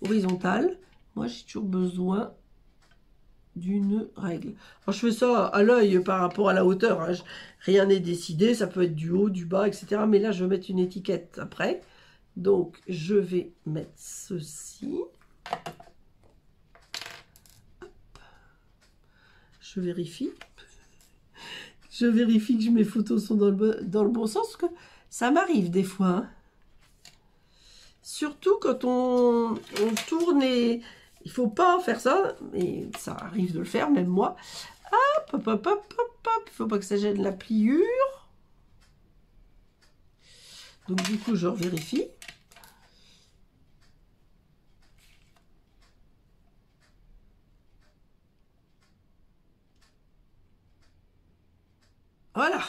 horizontal, moi j'ai toujours besoin d'une règle. Alors, je fais ça à l'œil par rapport à la hauteur, hein. Rien n'est décidé, ça peut être du haut, du bas, etc. Mais là, je vais mettre une étiquette après. Donc, je vais mettre ceci. Hop. Je vérifie. Je vérifie que mes photos sont dans le bon sens, parce que ça m'arrive des fois. Hein. Surtout quand on tourne et... Il faut pas faire ça, mais ça arrive de le faire, même moi. Hop, hop, hop, hop, hop, hop. Il faut pas que ça gêne la pliure. Donc du coup, je vérifie. Voilà.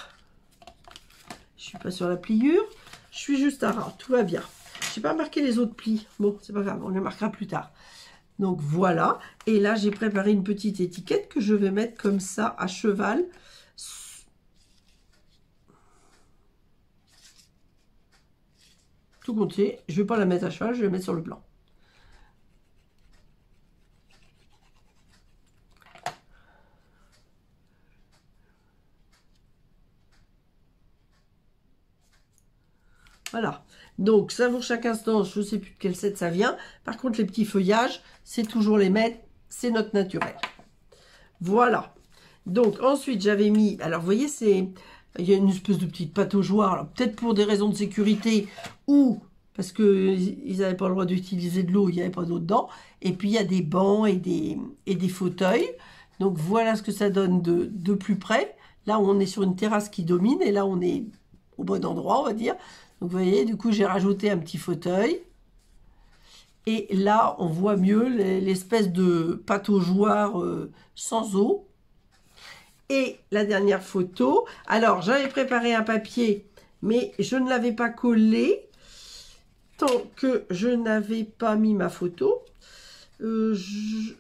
Je suis pas sur la pliure. Je suis juste à ras. Tout va bien. Je n'ai pas marqué les autres plis. Bon, c'est pas grave, on les marquera plus tard. Donc voilà. Et là, j'ai préparé une petite étiquette que je vais mettre comme ça à cheval. Tout compter. Je ne vais pas la mettre à cheval, je vais la mettre sur le blanc. Voilà. Donc, savoure chaque instant, je ne sais plus de quel set ça vient. Par contre, les petits feuillages, c'est toujours les mettre. C'est notre naturel. Voilà. Donc, ensuite, j'avais mis... Alors, vous voyez, c'est... Il y a une espèce de petite pataugeoire. Peut-être pour des raisons de sécurité ou parce qu'ils n'avaient pas le droit d'utiliser de l'eau, il n'y avait pas d'eau dedans. Et puis, il y a des bancs et des fauteuils. Donc, voilà ce que ça donne de plus près. Là, on est sur une terrasse qui domine. Et là, on est au bon endroit, on va dire. Donc, vous voyez, du coup, j'ai rajouté un petit fauteuil. Et là, on voit mieux l'espèce de pataugeoire sans eau. Et la dernière photo. Alors, j'avais préparé un papier, mais je ne l'avais pas collé tant que je n'avais pas mis ma photo. Je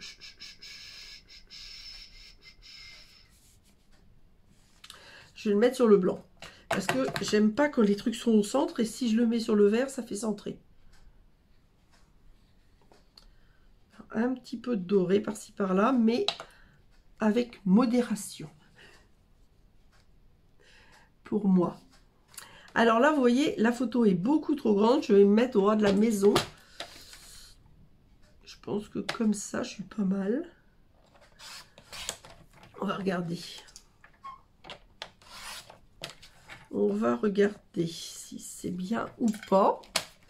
vais le mettre sur le blanc. Parce que j'aime pas quand les trucs sont au centre. Et si je le mets sur le vert, ça fait centrer. Un petit peu de doré par-ci par-là, mais avec modération. Pour moi. Alors là, vous voyez, la photo est beaucoup trop grande. Je vais me mettre au ras de la maison. Je pense que comme ça, je suis pas mal. On va regarder. On va regarder si c'est bien ou pas.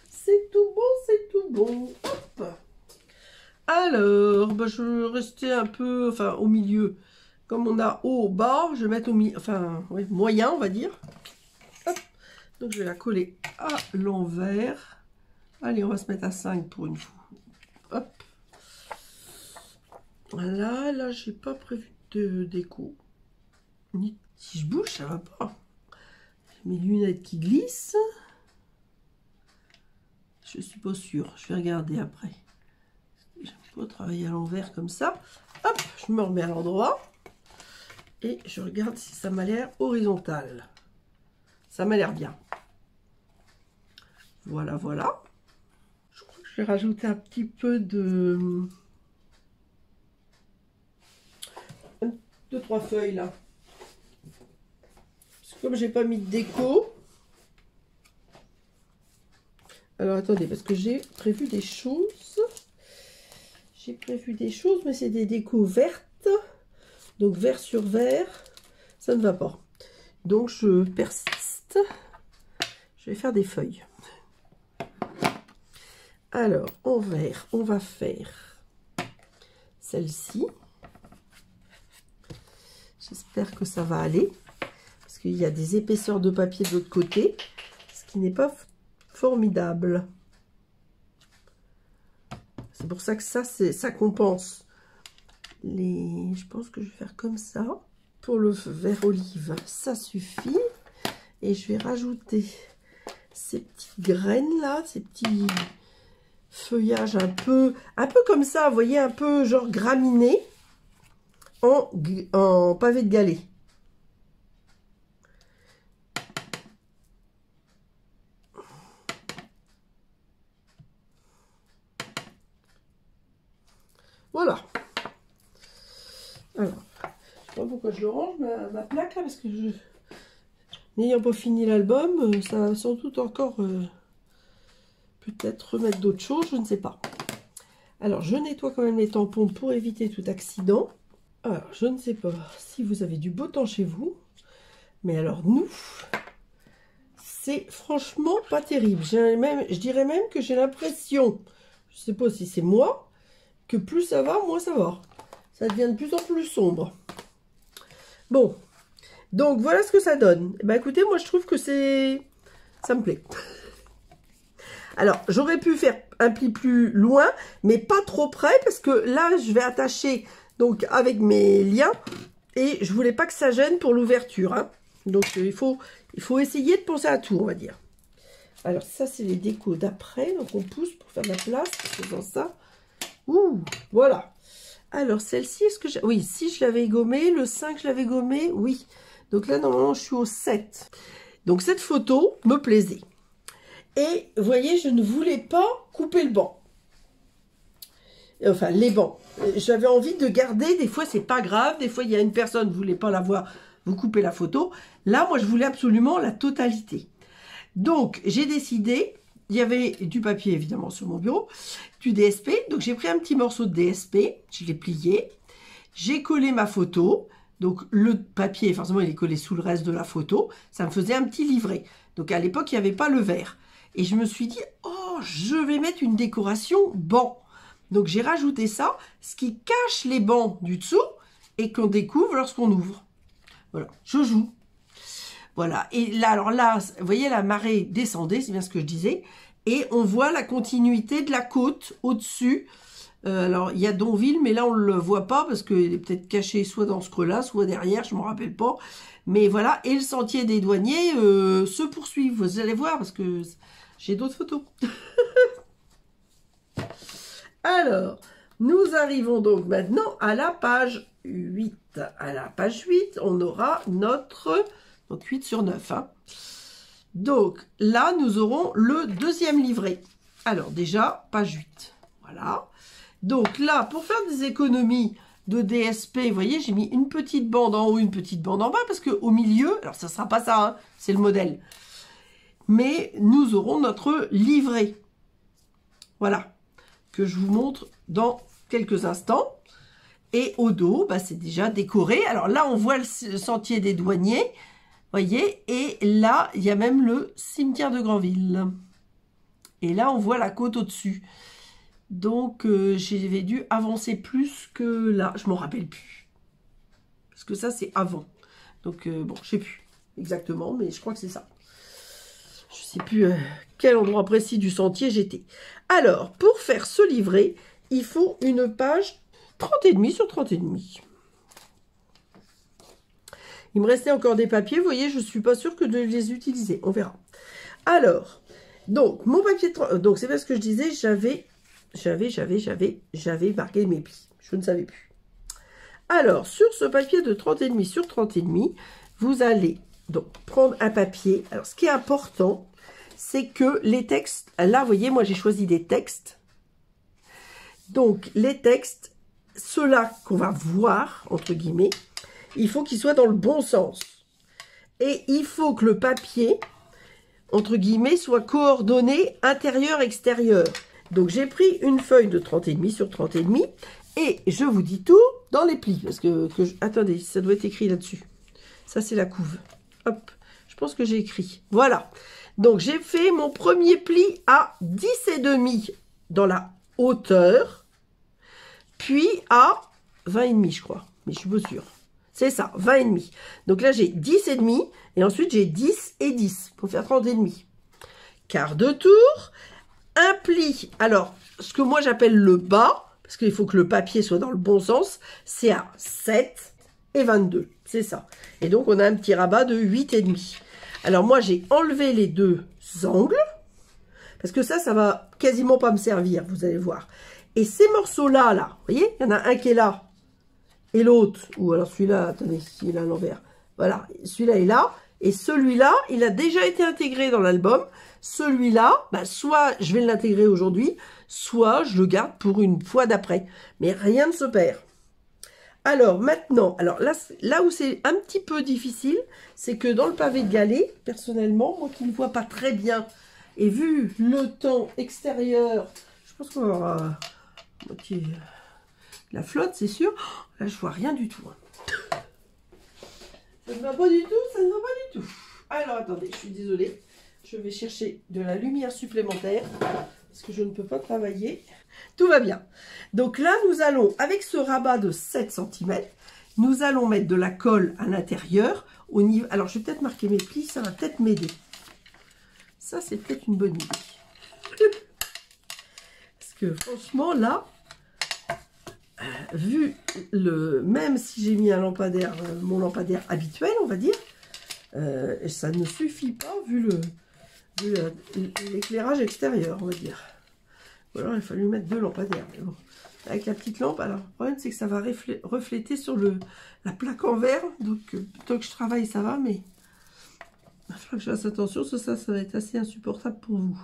C'est tout bon, c'est tout bon. Hop. Alors, bah, je vais rester un peu, enfin, au milieu. Comme on a haut, bas, je vais mettre au milieu, enfin, ouais, moyen, on va dire. Hop. Donc, je vais la coller à l'envers. Allez, on va se mettre à 5 pour une fois. Hop. Voilà, là, j'ai pas prévu de déco. Ni si je bouge, ça va pas. Mes lunettes qui glissent. Je suis pas sûre. Je vais regarder après. J'aime pas travailler à l'envers comme ça. Hop, je me remets à l'endroit. Et je regarde si ça m'a l'air horizontal. Ça m'a l'air bien. Voilà, voilà. Je crois que je vais rajouter un petit peu de... 2-3 feuilles là. Parce que comme j'ai pas mis de déco... Alors attendez, parce que j'ai prévu des choses. J'ai prévu des choses, mais c'est des décos vertes. Donc vert sur vert, ça ne va pas. Donc je persiste. Je vais faire des feuilles. Alors, en vert, on va faire celle-ci. J'espère que ça va aller. Parce qu'il y a des épaisseurs de papier de l'autre côté. Ce qui n'est pas formidable. C'est pour ça que ça compense. Je pense que je vais faire comme ça. pour le vert olive, ça suffit. Et je vais rajouter ces petites graines là, ces petits feuillages un peu comme ça, vous voyez, un peu genre graminé en pavé de galets. Voilà. Alors, je sais pas pourquoi je le range, ma plaque là, parce que n'ayant pas fini l'album, ça va sans doute encore peut-être remettre d'autres choses, je ne sais pas. Alors, je nettoie quand même les tampons pour éviter tout accident. Alors, je ne sais pas si vous avez du beau temps chez vous, mais alors nous, c'est franchement pas terrible. Je dirais même que j'ai l'impression, je ne sais pas si c'est moi, que plus ça va, moins ça va. Ça devient de plus en plus sombre. Bon, donc voilà ce que ça donne. Bah écoutez, moi je trouve que ça me plaît. Alors, j'aurais pu faire un pli plus loin, mais pas trop près, parce que là, je vais attacher donc avec mes liens, et je voulais pas que ça gêne pour l'ouverture. Hein. Donc, il faut essayer de penser à tout, on va dire. Alors, ça, c'est les décos d'après. Donc, on pousse pour faire de la place, en faisant ça. Ouh, voilà. Alors, celle-ci, est-ce que j'ai... Oui, si je l'avais gommée, le 5, je l'avais gommé, oui. Donc là, normalement, je suis au 7. Donc, cette photo me plaisait. Et vous voyez, je ne voulais pas couper le banc. Enfin, les bancs. J'avais envie de garder, des fois c'est pas grave, des fois il y a une personne, vous ne voulez pas la voir, vous coupez la photo. Là, moi je voulais absolument la totalité. Donc, j'ai décidé, il y avait du papier évidemment sur mon bureau, du DSP. Donc, j'ai pris un petit morceau de DSP, je l'ai plié, j'ai collé ma photo. Donc, le papier, forcément, il est collé sous le reste de la photo. Ça me faisait un petit livret. Donc, à l'époque, il n'y avait pas le vert. Et je me suis dit, oh, je vais mettre une décoration banc. Donc, j'ai rajouté ça, ce qui cache les bancs du dessous et qu'on découvre lorsqu'on ouvre. Voilà, je joue. Voilà, et là, alors là, vous voyez, la marée descendait, c'est bien ce que je disais. Et on voit la continuité de la côte au-dessus. Alors, il y a Donville, mais là, on ne le voit pas parce qu'il est peut-être caché soit dans ce creux-là, soit derrière, je ne me rappelle pas. Mais voilà, et le sentier des douaniers se poursuit. Vous allez voir, parce que j'ai d'autres photos. Alors, nous arrivons donc maintenant à la page 8. À la page 8, on aura notre... Donc, 8 sur 9. Hein. Donc, là, nous aurons le deuxième livret. Alors, déjà, page 8. Voilà. Donc, là, pour faire des économies de DSP, vous voyez, j'ai mis une petite bande en haut, une petite bande en bas, parce qu'au milieu, alors ça ne sera pas ça, hein, c'est le modèle. Mais nous aurons notre livret. Voilà. Que je vous montre dans quelques instants. Et au dos, bah, c'est déjà décoré. Alors là, on voit le sentier des douaniers. Voyez, et là, il y a même le cimetière de Granville. Et là, on voit la côte au-dessus. Donc, j'avais dû avancer plus que là. Je ne m'en rappelle plus. Parce que ça, c'est avant. Donc, bon, je ne sais plus exactement, mais je crois que c'est ça. Je ne sais plus quel endroit précis du sentier j'étais. Alors, pour faire ce livret, il faut une page 30,5 sur 30,5. Il me restait encore des papiers. Vous voyez, je ne suis pas sûre que de les utiliser. On verra. Alors, donc, mon papier... Donc, c'est parce que je disais, j'avais marqué mes plis. Je ne savais plus. Alors, sur ce papier de 30,5 sur 30,5, vous allez donc prendre un papier. Alors, ce qui est important, c'est que les textes... Là, vous voyez, moi, j'ai choisi des textes. Donc, les textes, ceux-là qu'on va voir, entre guillemets, il faut qu'ils soient dans le bon sens. Et il faut que le papier, entre guillemets, soit coordonné intérieur-extérieur. Donc, j'ai pris une feuille de 30,5 sur 30,5 et je vous dis tout dans les plis. Parce que attendez, ça doit être écrit là-dessus. Ça, c'est la couve. Hop, je pense que j'ai écrit. Voilà. Donc, j'ai fait mon premier pli à 10,5 dans la hauteur, puis à 20,5, je crois. Mais je suis pas sûre. C'est ça, 20,5. Donc là, j'ai 10,5 et ensuite, j'ai 10 et 10 pour faire 30,5. Quart de tour, un pli. Alors, ce que moi, j'appelle le bas, parce qu'il faut que le papier soit dans le bon sens, c'est à 7 et 22. c'est ça. Et donc, on a un petit rabat de 8,5. Alors, moi, j'ai enlevé les deux angles. Parce que ça va quasiment pas me servir, vous allez voir. Et ces morceaux-là, là, vous voyez, il y en a un qui est là. Et l'autre, ou alors celui-là, attendez, il est à l'envers. Voilà, celui-là est là. Et celui-là, il a déjà été intégré dans l'album. Celui-là, bah, soit je vais l'intégrer aujourd'hui, soit je le garde pour une fois d'après. Mais rien ne se perd. Alors maintenant, alors là où c'est un petit peu difficile, c'est que dans le pavé de galet, personnellement, moi qui ne vois pas très bien, et vu le temps extérieur, je pense qu'on va avoir la flotte, c'est sûr. Là, je vois rien du tout. Ça ne va pas du tout, ça ne va pas du tout. Alors, attendez, je suis désolée. Je vais chercher de la lumière supplémentaire parce que je ne peux pas travailler. Tout va bien. Donc là, nous allons, avec ce rabat de 7 cm, nous allons mettre de la colle à l'intérieur. Au niveau... Alors, je vais peut-être marquer mes plis, ça va peut-être m'aider. Ça, c'est peut-être une bonne idée. Parce que franchement, là, vu le... Même si j'ai mis un lampadaire, mon lampadaire habituel, on va dire, ça ne suffit pas vu l'éclairage extérieur, on va dire. Ou alors, il a fallu mettre 2 lampadaires. Mais bon, avec la petite lampe, alors le problème, c'est que ça va refléter sur la plaque en verre. Donc, plutôt que je travaille, ça va, mais... Il va falloir que je fasse attention, ça va être assez insupportable pour vous.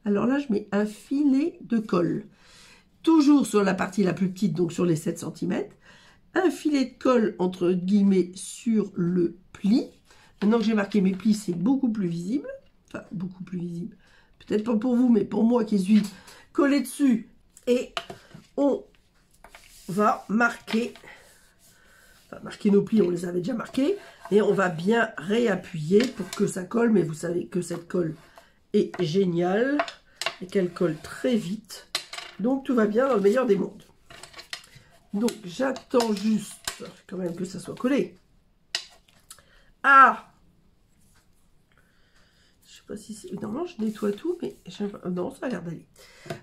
Alors là, je mets un filet de colle. Toujours sur la partie la plus petite, donc sur les 7 cm. Un filet de colle, entre guillemets, sur le pli. Maintenant que j'ai marqué mes plis, c'est beaucoup plus visible. Enfin, beaucoup plus visible. Peut-être pas pour vous, mais pour moi qui suis collé dessus. Et on va marquer... marquer nos plis, on les avait déjà marqués, et on va bien réappuyer pour que ça colle, mais vous savez que cette colle est géniale, et qu'elle colle très vite, donc tout va bien dans le meilleur des mondes. Donc j'attends juste quand même que ça soit collé. Ah, je sais pas si c'est... Normalement je nettoie tout, mais non, ça a l'air d'aller.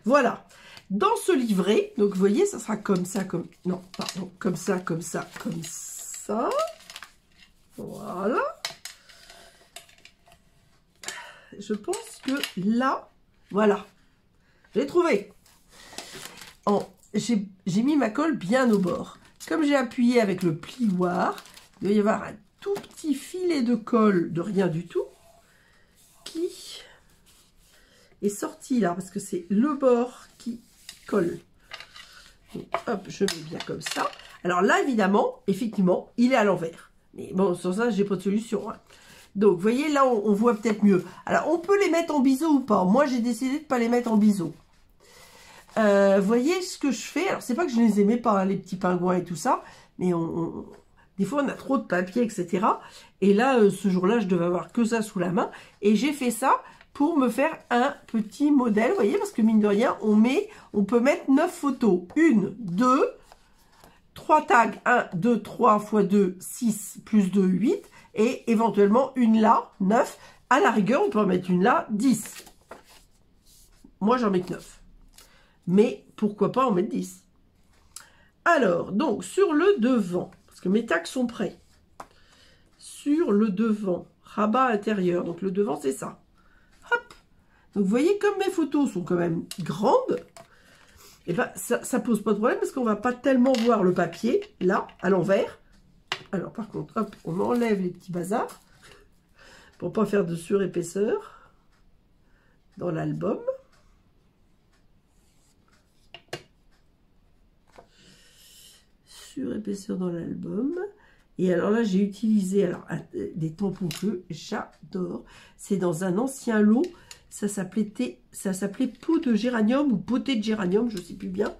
Voilà. Dans ce livret, donc vous voyez, ça sera comme ça, comme... Non, pardon, comme ça, comme ça, comme ça. Voilà. Je pense que là, voilà. J'ai trouvé. J'ai mis ma colle bien au bord. Comme j'ai appuyé avec le plioir, il va y avoir un tout petit filet de colle de rien du tout qui est sorti là, parce que c'est le bord qui colle. Donc, hop, je mets bien comme ça. Alors là, évidemment, effectivement, il est à l'envers. Mais bon, sur ça, j'ai pas de solution. Hein. Donc, vous voyez, là, on voit peut-être mieux. Alors, on peut les mettre en biseau ou pas. Moi, j'ai décidé de ne pas les mettre en biseau. Vous voyez ce que je fais. Alors, c'est pas que je les aimais pas, hein, les petits pingouins et tout ça. Mais des fois, on a trop de papier, etc. Et là, ce jour-là, je devais avoir que ça sous la main. Et j'ai fait ça pour me faire un petit modèle, vous voyez, parce que mine de rien, on peut mettre 9 photos. 1, 2, 3 tags, 1, 2, 3 x 2, 6, plus 2, 8, et éventuellement une là, 9. À la rigueur, on peut en mettre une là, 10. Moi, j'en mets que 9. Mais pourquoi pas en mettre 10? Alors, donc, sur le devant, parce que mes tags sont prêts. Sur le devant, rabat intérieur, donc le devant, c'est ça. Hop. Donc, vous voyez, comme mes photos sont quand même grandes, et ben, ça pose pas de problème parce qu'on va pas tellement voir le papier, là, à l'envers. Alors, par contre, hop, on enlève les petits bazars pour pas faire de surépaisseur dans l'album. Surépaisseur dans l'album. Et alors là, j'ai utilisé des tampons que j'adore. C'est dans un ancien lot. Ça s'appelait peau de géranium ou potée de géranium, je ne sais plus bien.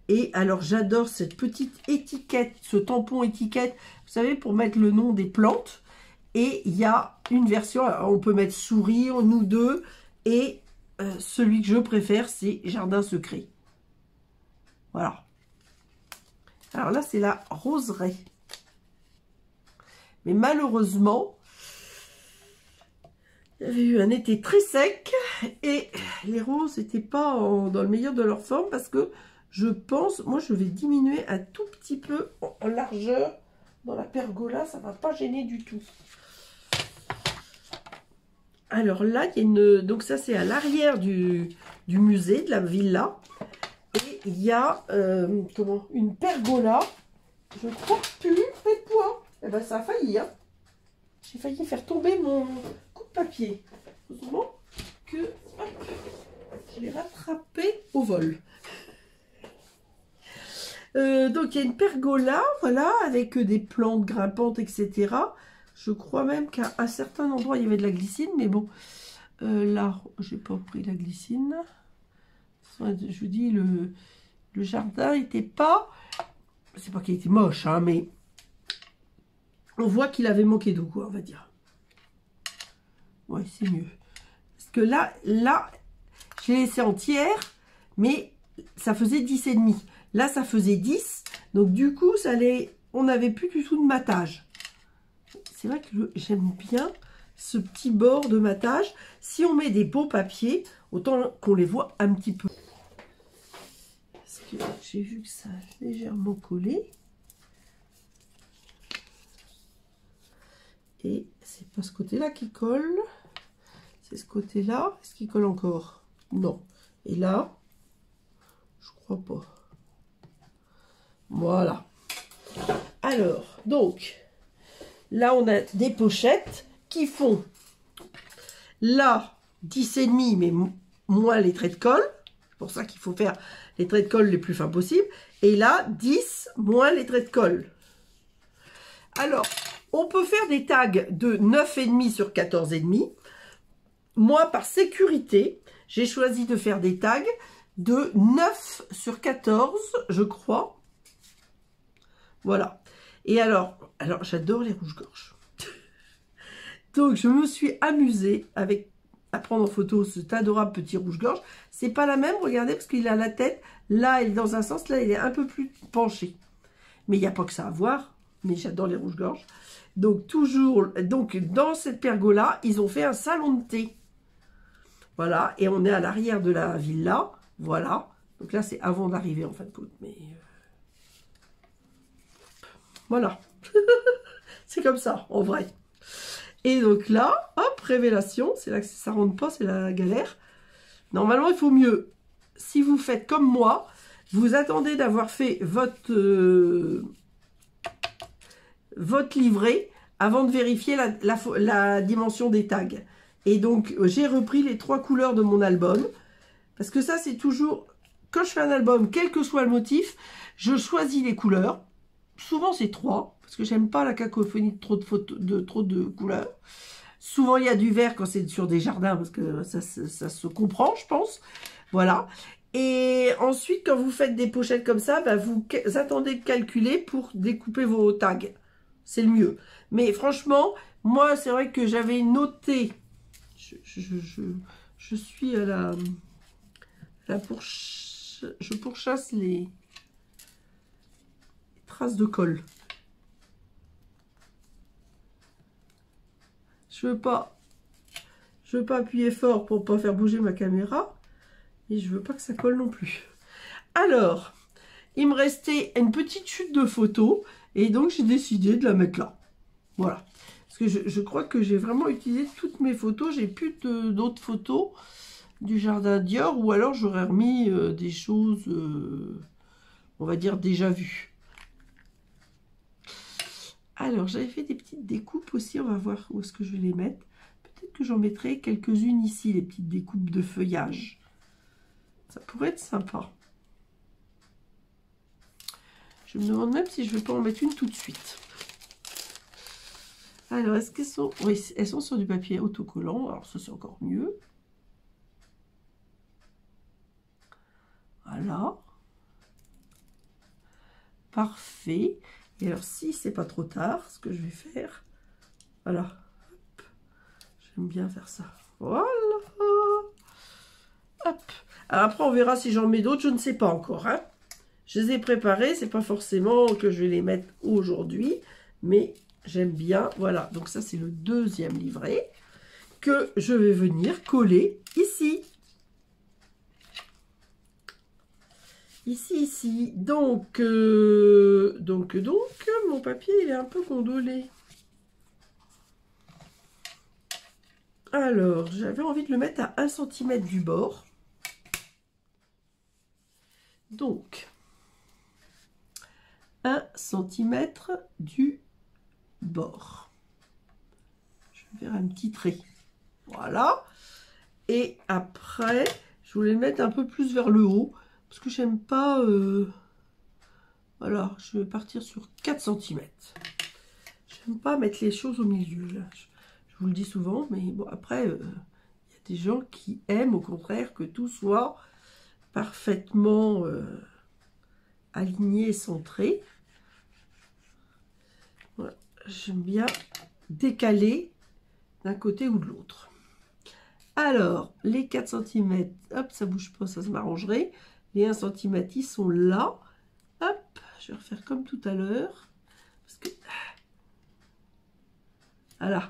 Et alors, j'adore cette petite étiquette, ce tampon étiquette, vous savez, pour mettre le nom des plantes. Et il y a une version, alors on peut mettre souris, nous deux. Et celui que je préfère, c'est Jardin Secret. Voilà. Alors là, c'est la roseraie. Mais malheureusement, il y avait eu un été très sec et les roses n'étaient pas dans le meilleur de leur forme parce que je pense, moi je vais diminuer un tout petit peu en largeur dans la pergola, ça va pas gêner du tout. Alors là, il y a une... Donc ça, c'est à l'arrière du musée, de la villa. Et il y a comment, une pergola. Je crois plus, faites-moi. Eh ben, ça a failli, hein. J'ai failli faire tomber mon coupe-papier. Heureusement que hop, je l'ai rattrapé au vol. Donc il y a une pergola, voilà, avec des plantes grimpantes, etc. Je crois même qu'à un certain endroit, il y avait de la glycine, mais bon, là, j'ai pas pris la glycine. Je vous dis, le jardin n'était pas... C'est pas qu'il était moche, hein, mais on voit qu'il avait manqué d'eau, quoi, on va dire. Ouais, c'est mieux. Parce que là, je l'ai laissé entière, mais ça faisait 10,5. Là, ça faisait 10. Donc, du coup, ça allait... on n'avait plus du tout de matage. C'est vrai que j'aime bien ce petit bord de matage. Si on met des beaux papiers, autant qu'on les voit un petit peu. Parce que j'ai vu que ça a légèrement collé. Et c'est pas ce côté-là qui colle. C'est ce côté-là. Est-ce qu'il colle encore? Non. Et là, je crois pas. Voilà. Alors, donc, là, on a des pochettes qui font, là, 10,5, mais moins les traits de colle. C'est pour ça qu'il faut faire les traits de colle les plus fins possibles. Et là, 10 moins les traits de colle. Alors, on peut faire des tags de 9,5 sur 14,5. Moi, par sécurité, j'ai choisi de faire des tags de 9 sur 14, je crois. Voilà. Et alors j'adore les rouges-gorges. Donc, je me suis amusée à prendre en photo cet adorable petit rouge-gorge. C'est pas la même, regardez, parce qu'il a la tête. Là, il est dans un sens, là, il est un peu plus penché. Mais il n'y a pas que ça à voir. Mais j'adore les rouges-gorges. Donc, dans cette pergola, ils ont fait un salon de thé. Voilà. Et on est à l'arrière de la villa. Voilà. Donc là, c'est avant d'arriver, en fin de compte. Mais... voilà. C'est comme ça, en vrai. Et donc là, hop, révélation. C'est là que ça ne rentre pas, c'est la galère. Normalement, il faut mieux. Si vous faites comme moi, vous attendez d'avoir fait votre livret avant de vérifier la dimension des tags. Et donc, j'ai repris les 3 couleurs de mon album. Parce que ça, c'est toujours... Quand je fais un album, quel que soit le motif, je choisis les couleurs. Souvent, c'est 3, parce que j'aime pas la cacophonie de trop de couleurs. Souvent, il y a du vert quand c'est sur des jardins, parce que ça se comprend, je pense. Voilà. Et ensuite, quand vous faites des pochettes comme ça, bah, vous attendez de calculer pour découper vos tags. C'est le mieux. Mais franchement, moi, c'est vrai que j'avais noté... Je suis à je pourchasse les traces de colle. Je veux pas appuyer fort pour pas faire bouger ma caméra. Et je veux pas que ça colle non plus. Alors, il me restait une petite chute de photos. Et donc, j'ai décidé de la mettre là. Voilà. Parce que je crois que j'ai vraiment utilisé toutes mes photos. J'ai plus d'autres photos du jardin Dior. Ou alors, j'aurais remis des choses, on va dire, déjà vues. Alors, j'avais fait des petites découpes aussi. On va voir où est-ce que je vais les mettre. Peut-être que j'en mettrai quelques-unes ici, les petites découpes de feuillage. Ça pourrait être sympa. Je me demande même si je ne vais pas en mettre une tout de suite. Alors, est-ce qu'elles sont... Oui, elles sont sur du papier autocollant. Alors, ça, c'est encore mieux. Voilà. Parfait. Et alors, si c'est pas trop tard, ce que je vais faire... Voilà. J'aime bien faire ça. Voilà. Hop. Alors après, on verra si j'en mets d'autres. Je ne sais pas encore. Hein. Je les ai préparés. C'est pas forcément que je vais les mettre aujourd'hui. Mais j'aime bien. Voilà. Donc ça, c'est le deuxième livret que je vais venir coller ici. Ici. Donc, mon papier, il est un peu gondolé. Alors, j'avais envie de le mettre à 1 cm du bord. Donc, 1 cm du bord. Je vais faire un petit trait. Voilà. Et après, je voulais le mettre un peu plus vers le haut. Parce que j'aime pas... Voilà, je vais partir sur 4 cm. J'aime pas mettre les choses au milieu. Là. Je vous le dis souvent, mais bon, après, il y a des gens qui aiment au contraire que tout soit parfaitement aligné et centré. Voilà. J'aime bien décaler d'un côté ou de l'autre. Alors, les 4 cm, hop, ça bouge pas, ça se m'arrangerait. Les 1 cm, ils sont là. Hop, je vais refaire comme tout à l'heure. Parce que... Voilà.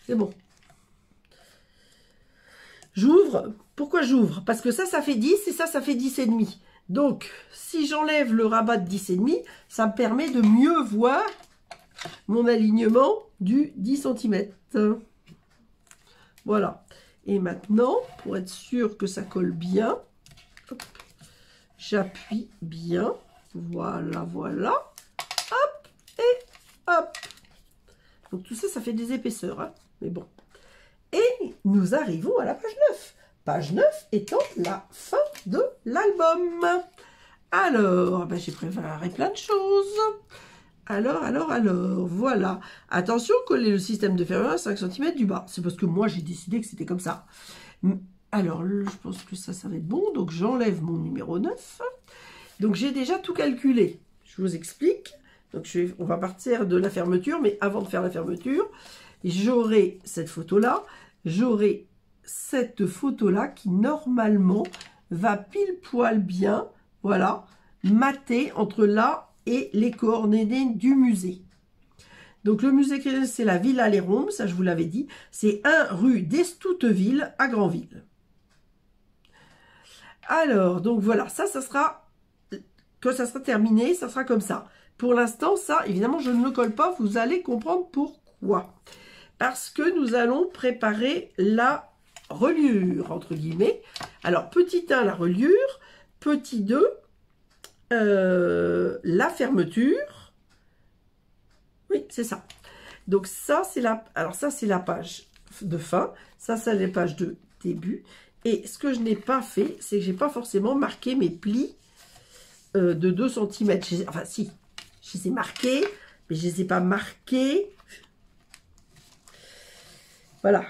C'est bon. J'ouvre. Pourquoi j'ouvre? Parce que ça fait 10 et ça fait 10,5. Donc, si j'enlève le rabat de 10,5, ça me permet de mieux voir mon alignement du 10 cm. Voilà. Et maintenant, pour être sûr que ça colle bien, j'appuie bien. Voilà, voilà. Hop et hop. Donc tout ça, ça fait des épaisseurs. Hein, mais bon. Et nous arrivons à la page 9. Page 9 étant la fin de l'album. Alors, ben, j'ai préparé plein de choses. Alors, voilà. Attention, coller le système de fermeture à 5 cm du bas. C'est parce que moi, j'ai décidé que c'était comme ça. Alors, je pense que ça va être bon. Donc, j'enlève mon numéro 9. Donc, j'ai déjà tout calculé. Je vous explique. Donc, on va partir de la fermeture. Mais avant de faire la fermeture, j'aurai cette photo-là. J'aurai cette photo-là qui, normalement, va pile poil bien, voilà, mater entre là et les coordonnées du musée. Donc, le musée, c'est la Villa Les Rombes, ça, je vous l'avais dit. C'est 1 rue d'Estouteville à Granville. Alors, donc voilà, ça sera, quand ça sera terminé, ça sera comme ça. Pour l'instant, ça, évidemment, je ne le colle pas, vous allez comprendre pourquoi. Parce que nous allons préparer la reliure, entre guillemets. Alors, petit 1, la reliure. Petit 2, la fermeture. Oui, c'est ça. Donc, ça, c'est la... Alors, ça, c'est la page de fin. Ça, c'est la page de début. Et ce que je n'ai pas fait, c'est que je n'ai pas forcément marqué mes plis de 2 cm. Enfin, si, je les ai marqués, mais je ne les ai pas marqués. Voilà,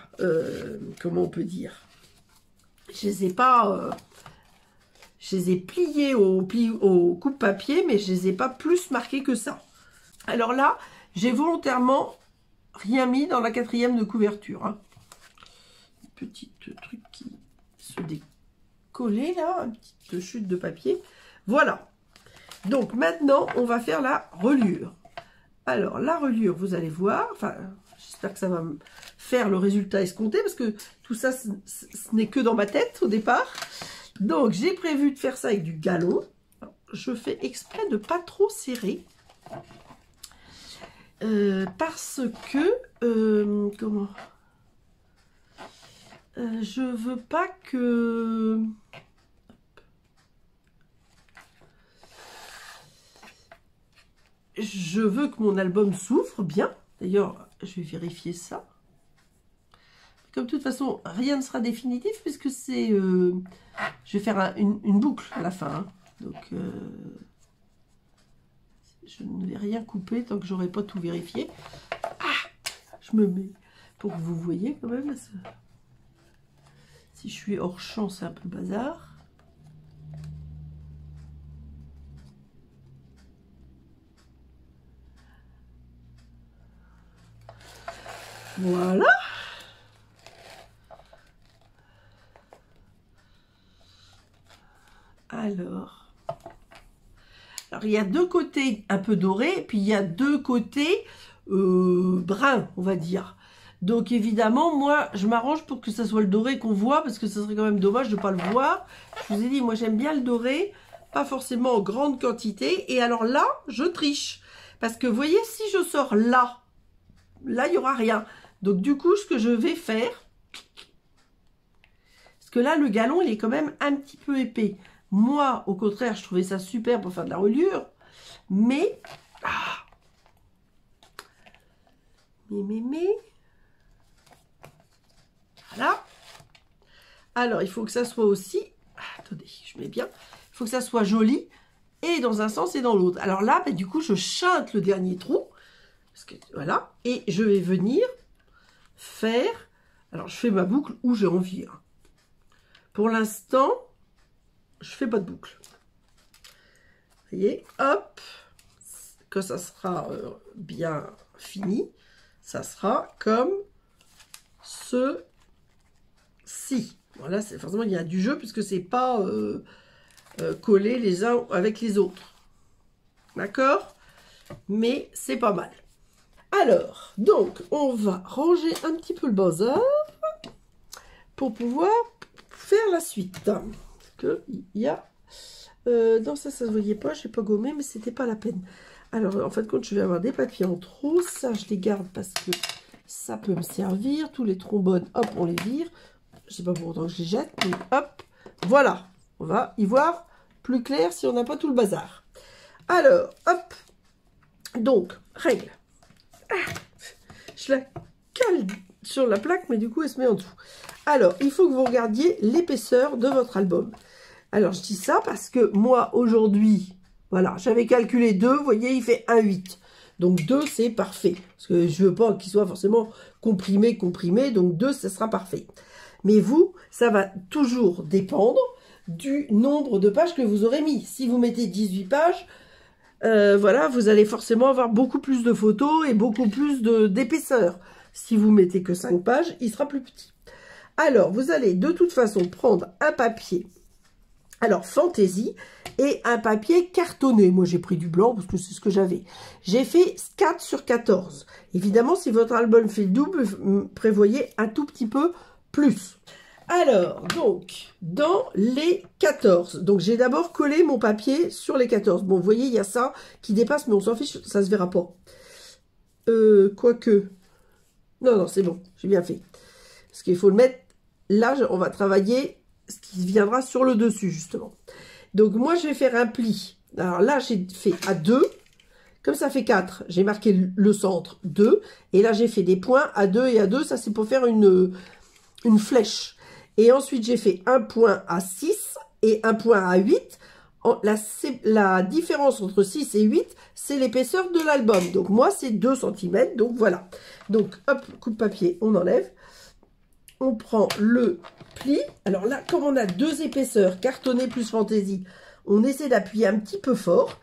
comment on peut dire. Je les ai pas... je les ai pliés au coupe-papier, mais je les ai pas plus marqués que ça. Alors là, j'ai volontairement rien mis dans la 4e de couverture. Hein. Petit truc qui se décollait là, une petite chute de papier. Voilà. Donc maintenant, on va faire la reliure. Alors la reliure, vous allez voir, enfin, j'espère que ça va me faire le résultat escompté, parce que tout ça, ce n'est que dans ma tête au départ. Donc j'ai prévu de faire ça avec du galon. Alors, je fais exprès de pas trop serrer. Parce que, comment je veux pas que... Je veux que mon album souffre bien. D'ailleurs, je vais vérifier ça. Comme de toute façon, rien ne sera définitif puisque c'est... je vais faire une boucle à la fin. Hein. Donc, je ne vais rien couper tant que j'aurai pas tout vérifié. Ah, je me mets pour que vous voyez quand même. Si je suis hors champ, c'est un peu bazar. Voilà. Alors, il y a 2 côtés un peu dorés, puis il y a 2 côtés bruns, on va dire. Donc évidemment, moi, je m'arrange pour que ça soit le doré qu'on voit, parce que ce serait quand même dommage de ne pas le voir. Je vous ai dit, moi j'aime bien le doré, pas forcément en grande quantité. Et alors là, je triche. Parce que vous voyez, si je sors là, il n'y aura rien. Donc du coup, ce que je vais faire, parce que là, le galon, il est quand même un petit peu épais. Moi, au contraire, je trouvais ça super pour faire de la reliure. Mais... Voilà. Alors, il faut que ça soit aussi... Attendez, je mets bien. Il faut que ça soit joli. Et dans un sens et dans l'autre. Alors là, bah, du coup, je chinte le dernier trou. Parce que, voilà. Et je vais venir faire... Alors, je fais ma boucle où j'ai envie. Hein. Pour l'instant, je fais pas de boucle. Vous voyez, hop. Quand ça sera bien fini, ça sera comme ceci. Voilà, c'est forcément il y a du jeu puisque c'est pas collé les uns avec les autres. D'accord? Mais c'est pas mal. Alors, donc, on va ranger un petit peu le bazar pour pouvoir faire la suite. Parce que il y a... non, ça se voyait pas, j'ai pas gommé, mais c'était pas la peine. Alors, en fin de compte, je vais avoir des papiers en trop. Ça, je les garde parce que ça peut me servir. Tous les trombones, hop, on les vire. Je sais pas pour autant que je les jette, mais hop, voilà. On va y voir plus clair si on n'a pas tout le bazar. Alors, hop. Donc, règle. Je la cale sur la plaque, mais du coup, elle se met en dessous. Alors, il faut que vous regardiez l'épaisseur de votre album. Alors, je dis ça parce que moi, aujourd'hui... Voilà, j'avais calculé 2, vous voyez, il fait 1,8. Donc 2, c'est parfait. Parce que je ne veux pas qu'il soit forcément comprimé, donc 2, ça sera parfait. Mais vous, ça va toujours dépendre du nombre de pages que vous aurez mis. Si vous mettez 18 pages, voilà, vous allez forcément avoir beaucoup plus de photos et beaucoup plus d'épaisseur. Si vous mettez que 5 pages, il sera plus petit. Alors, vous allez de toute façon prendre un papier... Alors, fantaisie et un papier cartonné. Moi, j'ai pris du blanc parce que c'est ce que j'avais. J'ai fait 4 sur 14. Évidemment, si votre album fait le double, prévoyez un tout petit peu plus. Alors, donc, dans les 14. Donc, j'ai d'abord collé mon papier sur les 14. Bon, vous voyez, il y a ça qui dépasse, mais on s'en fiche, ça se verra pas. Quoique. Non, non, c'est bon, j'ai bien fait. Parce qu'il faut le mettre... Là, on va travailler... ce qui viendra sur le dessus, justement. Donc, moi, je vais faire un pli. Alors là, j'ai fait à 2. Comme ça fait 4, j'ai marqué le centre 2. Et là, j'ai fait des points à 2 et à 2. Ça, c'est pour faire une flèche. Et ensuite, j'ai fait un point à 6 et un point à 8. La différence entre 6 et 8, c'est l'épaisseur de l'album. Donc, moi, c'est 2 cm. Donc, voilà. Donc, hop, coup de papier, on enlève. On prend le pli. Alors là, comme on a 2 épaisseurs, cartonné plus fantaisie, on essaie d'appuyer un petit peu fort.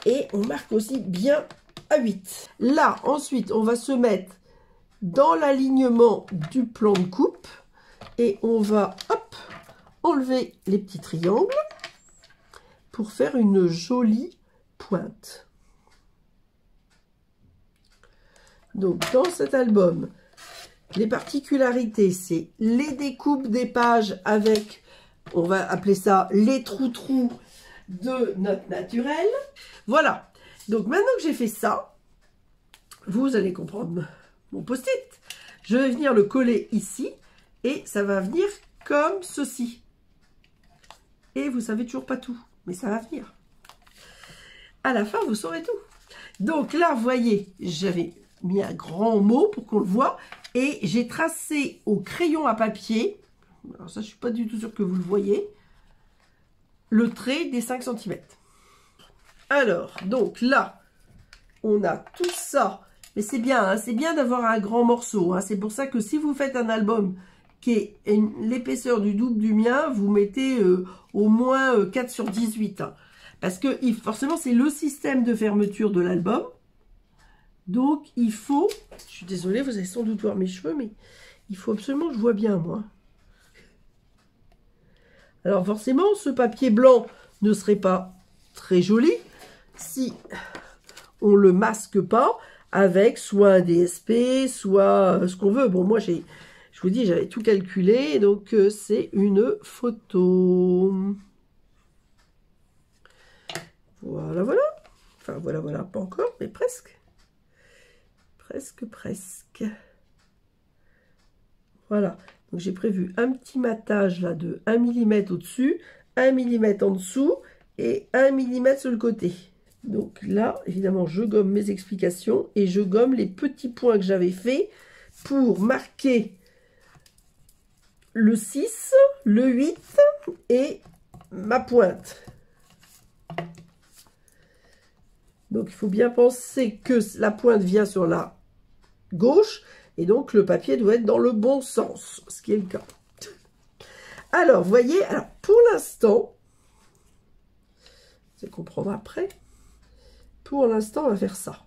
Et on marque aussi bien à 8. Là, ensuite, on va se mettre dans l'alignement du plan de coupe. Et on va, hop, enlever les petits triangles pour faire une jolie pointe. Donc, dans cet album... Les particularités, c'est les découpes des pages avec, on va appeler ça les trous-trous de notes naturelles. Voilà. Donc maintenant que j'ai fait ça, vous allez comprendre mon post-it. Je vais venir le coller ici et ça va venir comme ceci. Et vous savez toujours pas tout, mais ça va venir. À la fin, vous saurez tout. Donc là, vous voyez, j'avais mis un grand mot pour qu'on le voit. Et j'ai tracé au crayon à papier, alors ça je suis pas du tout sûre que vous le voyez, le trait des 5 cm. Alors, donc là, on a tout ça, mais c'est bien, hein, c'est bien d'avoir un grand morceau. Hein, c'est pour ça que si vous faites un album qui est l'épaisseur du double du mien, vous mettez au moins 4 sur 18. Hein, parce que forcément, c'est le système de fermeture de l'album. Donc, il faut... Je suis désolée, vous allez sans doute voir mes cheveux, mais il faut absolument que je vois bien, moi. Alors, forcément, ce papier blanc ne serait pas très joli si on ne le masque pas avec soit un DSP, soit ce qu'on veut. Bon, moi, je vous dis, j'avais tout calculé, donc c'est une photo. Voilà, voilà. Enfin, voilà, voilà, pas encore, mais presque. Presque, presque. Voilà. Donc, j'ai prévu un petit matage là de 1 mm au-dessus, 1 mm en dessous et 1 mm sur le côté. Donc là, évidemment, je gomme mes explications et je gomme les petits points que j'avais fait pour marquer le 6, le 8 et ma pointe. Donc, il faut bien penser que la pointe vient sur la gauche et donc le papier doit être dans le bon sens, ce qui est le cas. Alors, vous voyez, alors pour l'instant, vous allez comprendre après, pour l'instant, on va faire ça.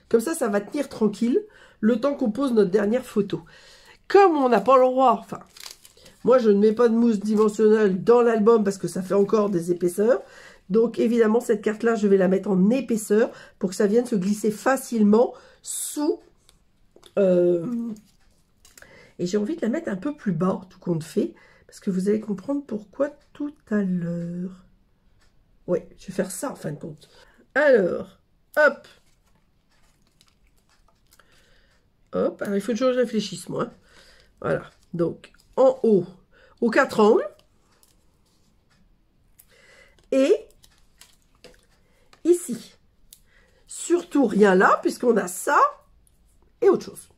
Comme ça va tenir tranquille le temps qu'on pose notre dernière photo. Comme on n'a pas le droit, enfin, moi je ne mets pas de mousse dimensionnelle dans l'album parce que ça fait encore des épaisseurs. Donc évidemment, cette carte-là, je vais la mettre en épaisseur pour que ça vienne se glisser facilement sous... Et j'ai envie de la mettre un peu plus bas, tout compte fait, parce que vous allez comprendre pourquoi tout à l'heure. Oui, je vais faire ça en fin de compte. Alors, hop. Hop, alors il faut toujours que je réfléchisse, moi. Voilà, donc en haut, aux 4 angles. Et ici. Surtout rien là, puisqu'on a ça et autre chose.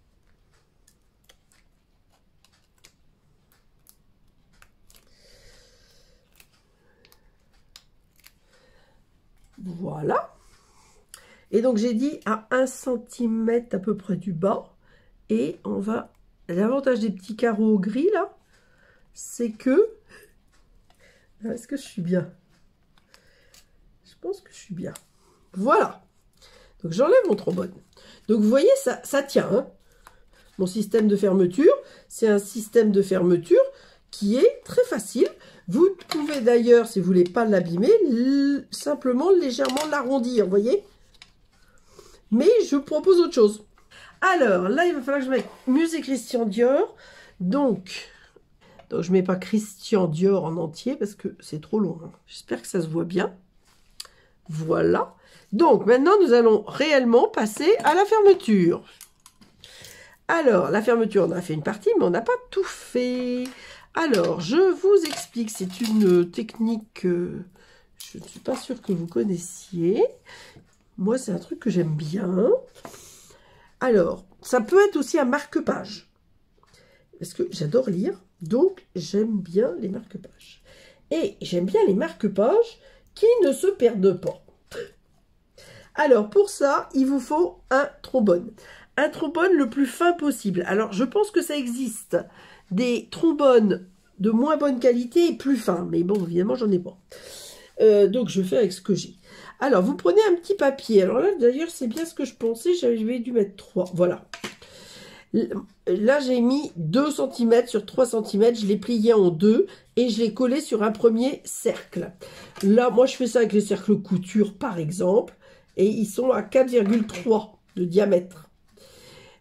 Voilà. Et donc, j'ai dit à 1 cm à peu près du bas. Et on va... L'avantage des petits carreaux gris, là, c'est que... Est-ce que je suis bien? Je pense que je suis bien. Voilà. Donc, j'enlève mon trombone. Donc, vous voyez, ça tient. Hein. Mon système de fermeture, c'est un système de fermeture qui est très facile. Vous pouvez d'ailleurs, si vous ne voulez pas l'abîmer, simplement légèrement l'arrondir, vous voyez. Mais je propose autre chose. Alors, là, il va falloir que je mette Musée Christian Dior. Donc je ne mets pas Christian Dior en entier parce que c'est trop long. Hein. J'espère que ça se voit bien. Voilà. Donc, maintenant, nous allons réellement passer à la fermeture. Alors, la fermeture, on a fait une partie, mais on n'a pas tout fait. Alors, je vous explique. C'est une technique que je ne suis pas sûre que vous connaissiez. Moi, c'est un truc que j'aime bien. Alors, ça peut être aussi un marque-page. Parce que j'adore lire, donc j'aime bien les marque-pages. Et j'aime bien les marque-pages qui ne se perdent pas. Alors, pour ça, il vous faut un trombone. Un trombone le plus fin possible. Alors, je pense que ça existe des trombones de moins bonne qualité et plus fins. Mais bon, évidemment, j'en ai pas. Donc, je fais avec ce que j'ai. Alors, vous prenez un petit papier. Alors là, d'ailleurs, c'est bien ce que je pensais. J'avais dû mettre 3. Voilà. Là, j'ai mis 2 cm sur 3 cm. Je l'ai plié en deux et je l'ai collé sur un premier cercle. Là, moi, je fais ça avec les cercles couture, par exemple. Et ils sont à 4,3 de diamètre.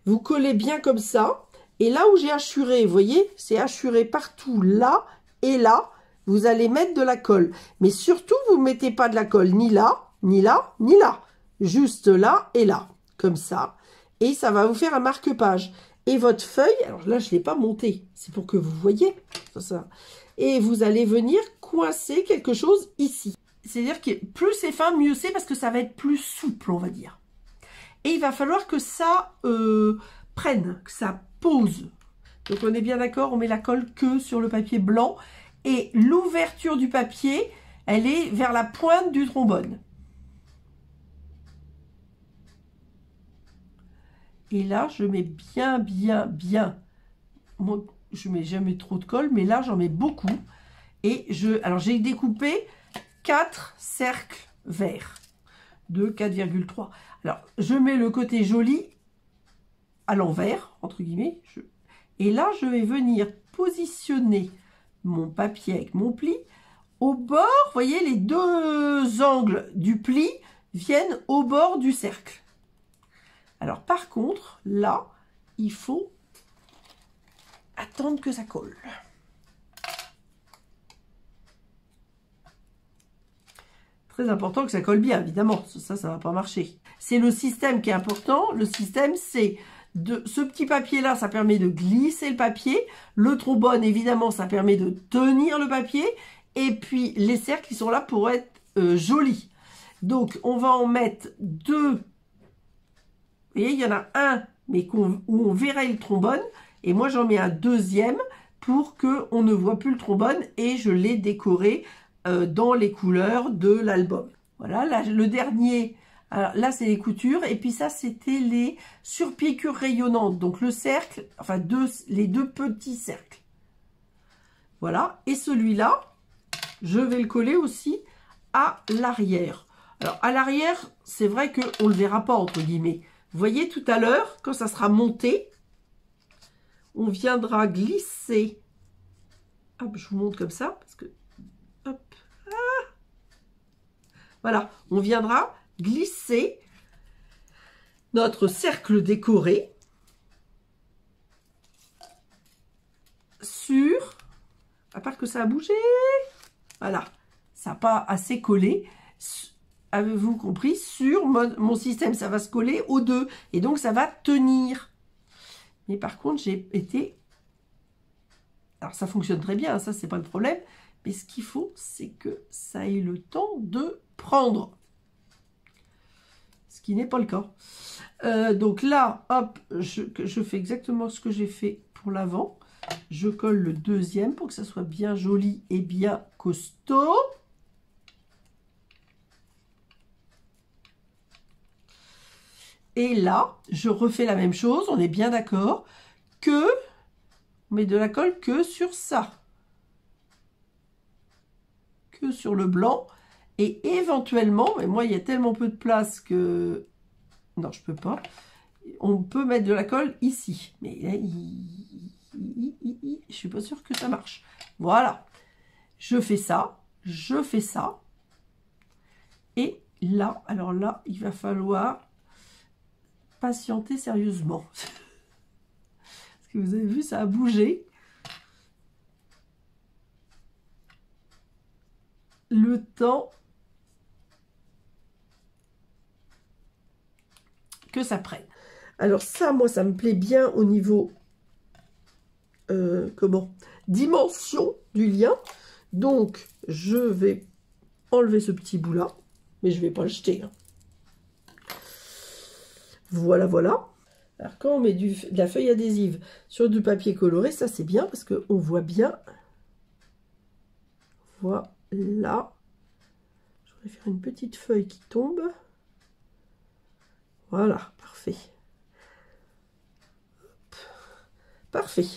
Vous collez bien comme ça. Et là où j'ai hachuré, vous voyez, c'est hachuré partout, là et là. Vous allez mettre de la colle. Mais surtout, vous ne mettez pas de la colle ni là, ni là, ni là. Juste là et là. Comme ça. Et ça va vous faire un marque-page. Et votre feuille, alors là, je ne l'ai pas montée. C'est pour que vous voyez ça. Et vous allez venir coincer quelque chose ici. C'est-à-dire que plus c'est fin, mieux c'est parce que ça va être plus souple, on va dire. Et il va falloir que ça prenne, que ça pose. Donc on est bien d'accord, on met la colle que sur le papier blanc. Et l'ouverture du papier, elle est vers la pointe du trombone. Et là, je mets bien. Moi, je mets jamais trop de colle, mais là, j'en mets beaucoup. Et alors, j'ai découpé 4 cercles verts de 4,3. Alors, je mets le côté joli à l'envers, entre guillemets. Et là, je vais venir positionner mon papier avec mon pli. Au bord, vous voyez, les deux angles du pli viennent au bord du cercle. Alors par contre, là, il faut attendre que ça colle. Très important que ça colle bien, évidemment. Ça ne va pas marcher. C'est le système qui est important. Le système, c'est de ce petit papier-là, ça permet de glisser le papier. Le trombone, évidemment, ça permet de tenir le papier. Et puis, les cercles, ils sont là pour être jolis. Donc, on va en mettre 2. Vous voyez, il y en a un, mais où on verrait le trombone. Et moi, j'en mets un deuxième pour qu'on ne voit plus le trombone. Et je l'ai décoré dans les couleurs de l'album. Voilà, là, le dernier, alors là, c'est les coutures. Et puis ça, c'était les surpiqûres rayonnantes. Donc, le cercle, enfin, les 2 petits cercles. Voilà. Et celui-là, je vais le coller aussi à l'arrière. Alors, à l'arrière, c'est vrai qu'on ne le verra pas, entre guillemets. Vous voyez, tout à l'heure, quand ça sera monté, on viendra glisser. Hop, je vous montre comme ça, parce que... Hop. Ah, voilà, on viendra glisser notre cercle décoré sur... À part que ça a bougé. Voilà, ça n'a pas assez collé. Avez-vous compris? Sur mon système, ça va se coller aux 2. Et donc, ça va tenir. Mais par contre, j'ai été... Alors, ça fonctionne très bien, ça, c'est pas le problème. Mais ce qu'il faut, c'est que ça ait le temps de prendre. Ce qui n'est pas le cas. Donc là, hop, je fais exactement ce que j'ai fait pour l'avant. Je colle le deuxième pour que ça soit bien joli et bien costaud. Et là, je refais la même chose, on est bien d'accord, que on met de la colle que sur ça. Que sur le blanc. Et éventuellement, mais moi il y a tellement peu de place que... Non, je peux pas. On peut mettre de la colle ici. Mais là, je suis pas sûre que ça marche. Voilà. Je fais ça. Je fais ça. Et là, alors là, il va falloir patienter sérieusement. Parce que vous avez vu, ça a bougé. Le temps que ça prenne. Alors ça, moi, ça me plaît bien au niveau dimension du lien. Donc, je vais enlever ce petit bout-là. Mais je ne vais pas le jeter. Hein. Voilà, voilà. Alors, quand on met de la feuille adhésive sur du papier coloré, ça, c'est bien parce qu'on voit bien. Voilà. Je vais faire une petite feuille qui tombe. Voilà, parfait. Parfait.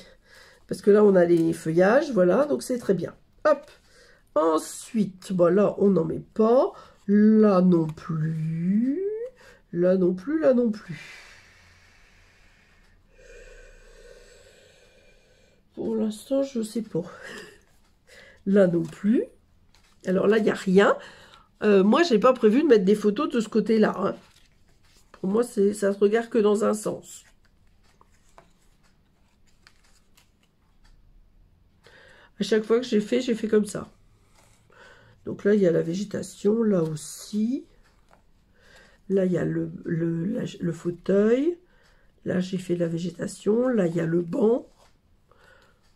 Parce que là, on a les feuillages, voilà, donc c'est très bien. Hop. Ensuite, bon, là, on n'en met pas. Là non plus. Là non plus, là non plus. Pour l'instant, je ne sais pas. Là non plus. Alors là, il n'y a rien. Moi, je n'ai pas prévu de mettre des photos de ce côté-là. Hein. Pour moi, ça ne se regarde que dans un sens. À chaque fois que j'ai fait comme ça. Donc là, il y a la végétation, là aussi. Là, il y a le fauteuil. Là, j'ai fait la végétation. Là, il y a le banc.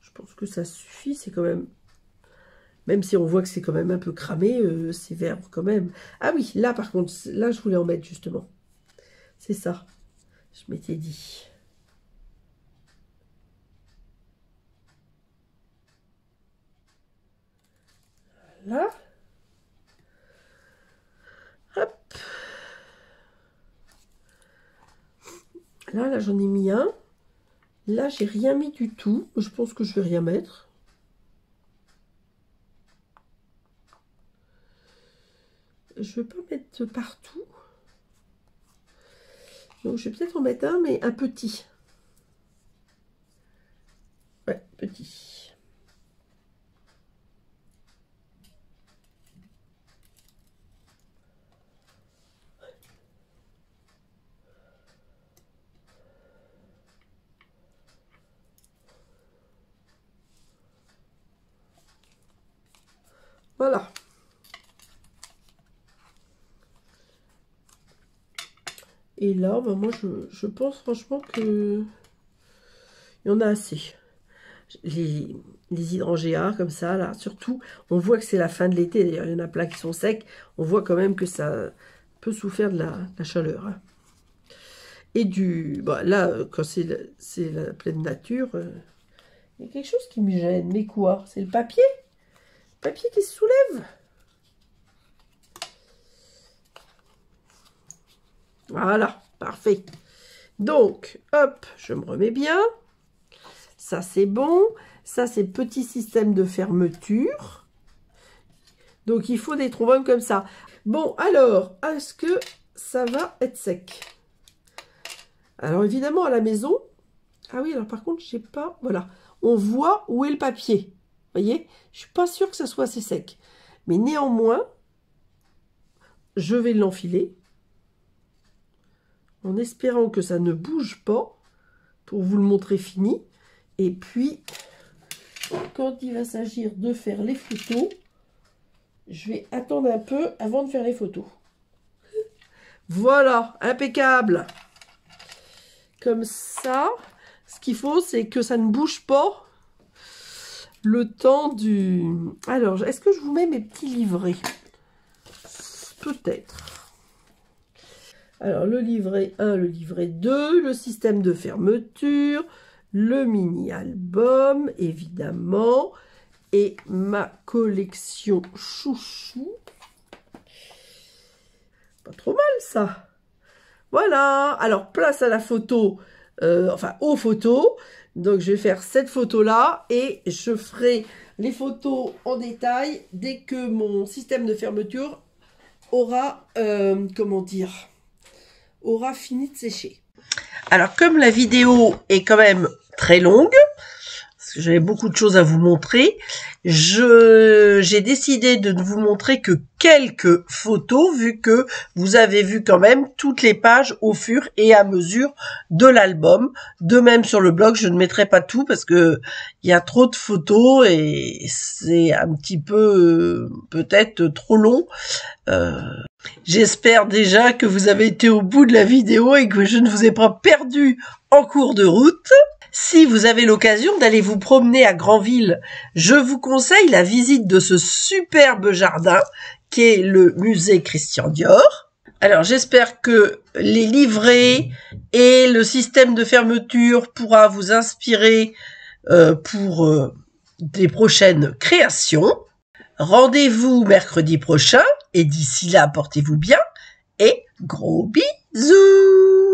Je pense que ça suffit. C'est quand même... Même si on voit que c'est quand même un peu cramé, c'est vert quand même. Ah oui, là, par contre, là, je voulais en mettre justement. C'est ça. Je m'étais dit... Là. Hop. Là, j'en ai mis un. Là, j'ai rien mis du tout. Je pense que je vais rien mettre. Je vais pas mettre partout. Donc, je vais peut-être en mettre un, mais un petit. Ouais, petit. Voilà. Et là, bah, moi, je pense franchement que il y en a assez. Les hydrangea comme ça, là, surtout, on voit que c'est la fin de l'été. D'ailleurs, il y en a plein qui sont secs. On voit quand même que ça peut souffrir de la chaleur. Hein. Et bah, là, quand c'est la pleine nature, il y a quelque chose qui me gêne. Mais quoi? C'est le papier? Le papier qui se soulève? Voilà, parfait. Donc, hop, je me remets bien. Ça, c'est bon. Ça, c'est le petit système de fermeture. Donc, il faut des trombone comme ça. Bon, alors, est-ce que ça va être sec? Alors, évidemment, à la maison... Ah oui, alors par contre, je sais pas... Voilà, on voit où est le papier. Vous voyez? Je suis pas sûre que ça soit assez sec. Mais néanmoins, je vais l'enfiler. En espérant que ça ne bouge pas. Pour vous le montrer fini. Et puis, quand il va s'agir de faire les photos, je vais attendre un peu avant de faire les photos. Voilà, impeccable. Comme ça, ce qu'il faut, c'est que ça ne bouge pas le temps du... Alors, est-ce que je vous mets mes petits livrets? Peut-être. Alors, le livret 1, le livret 2, le système de fermeture, le mini-album, évidemment, et ma collection chouchou. Pas trop mal, ça. Voilà. Alors, place à la photo, enfin, aux photos. Donc, je vais faire cette photo-là et je ferai les photos en détail dès que mon système de fermeture aura, comment dire, aura fini de sécher. Alors, comme la vidéo est quand même très longue, parce que j'avais beaucoup de choses à vous montrer, j'ai décidé de ne vous montrer que quelques photos, vu que vous avez vu quand même toutes les pages au fur et à mesure de l'album. De même sur le blog, je ne mettrai pas tout parce que il y a trop de photos et c'est un petit peu peut-être trop long. J'espère déjà que vous avez été au bout de la vidéo et que je ne vous ai pas perdu en cours de route. Si vous avez l'occasion d'aller vous promener à Granville, je vous conseille la visite de ce superbe jardin qui est le musée Christian Dior. Alors j'espère que les livrets et le système de fermeture pourra vous inspirer pour des prochaines créations. Rendez-vous mercredi prochain et d'ici là, portez-vous bien et gros bisous!